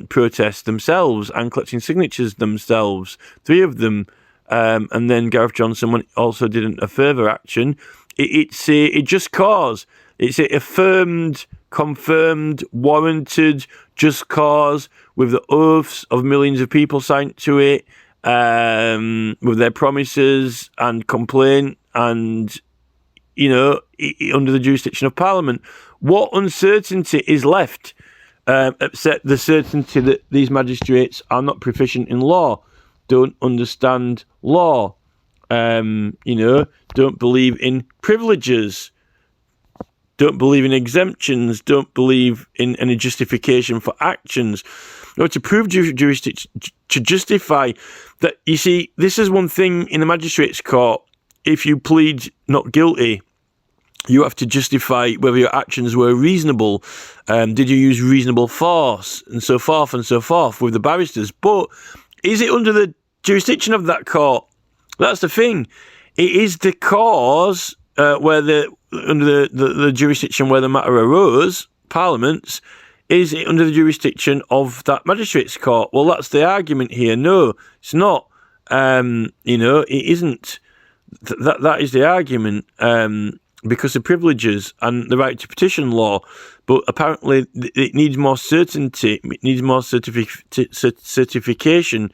A: protests themselves and collecting signatures themselves, 3 of them, and then Gareth Johnson also did a further action. It's a just cause. It's a affirmed, confirmed, warranted just cause with the oaths of millions of people signed to it, with their promises and complaint, and you know, under the jurisdiction of Parliament. What uncertainty is left, except the certainty that these magistrates are not proficient in law, don't understand law, you know, don't believe in privileges, don't believe in exemptions, don't believe in any justification for actions, or to prove jurisdiction, to justify that. You see, this is one thing in the magistrates' court. If you plead not guilty, you have to justify whether your actions were reasonable. Did you use reasonable force, and so forth with the barristers. But is it under the jurisdiction of that court? That's the thing. It is the cause where under the jurisdiction where the matter arose, Parliament's. Is it under the jurisdiction of that magistrates' court? Well, that's the argument here. No, it's not. You know, it isn't. That is the argument. Because of privileges and the right to petition law, but apparently it needs more certainty, it needs more certification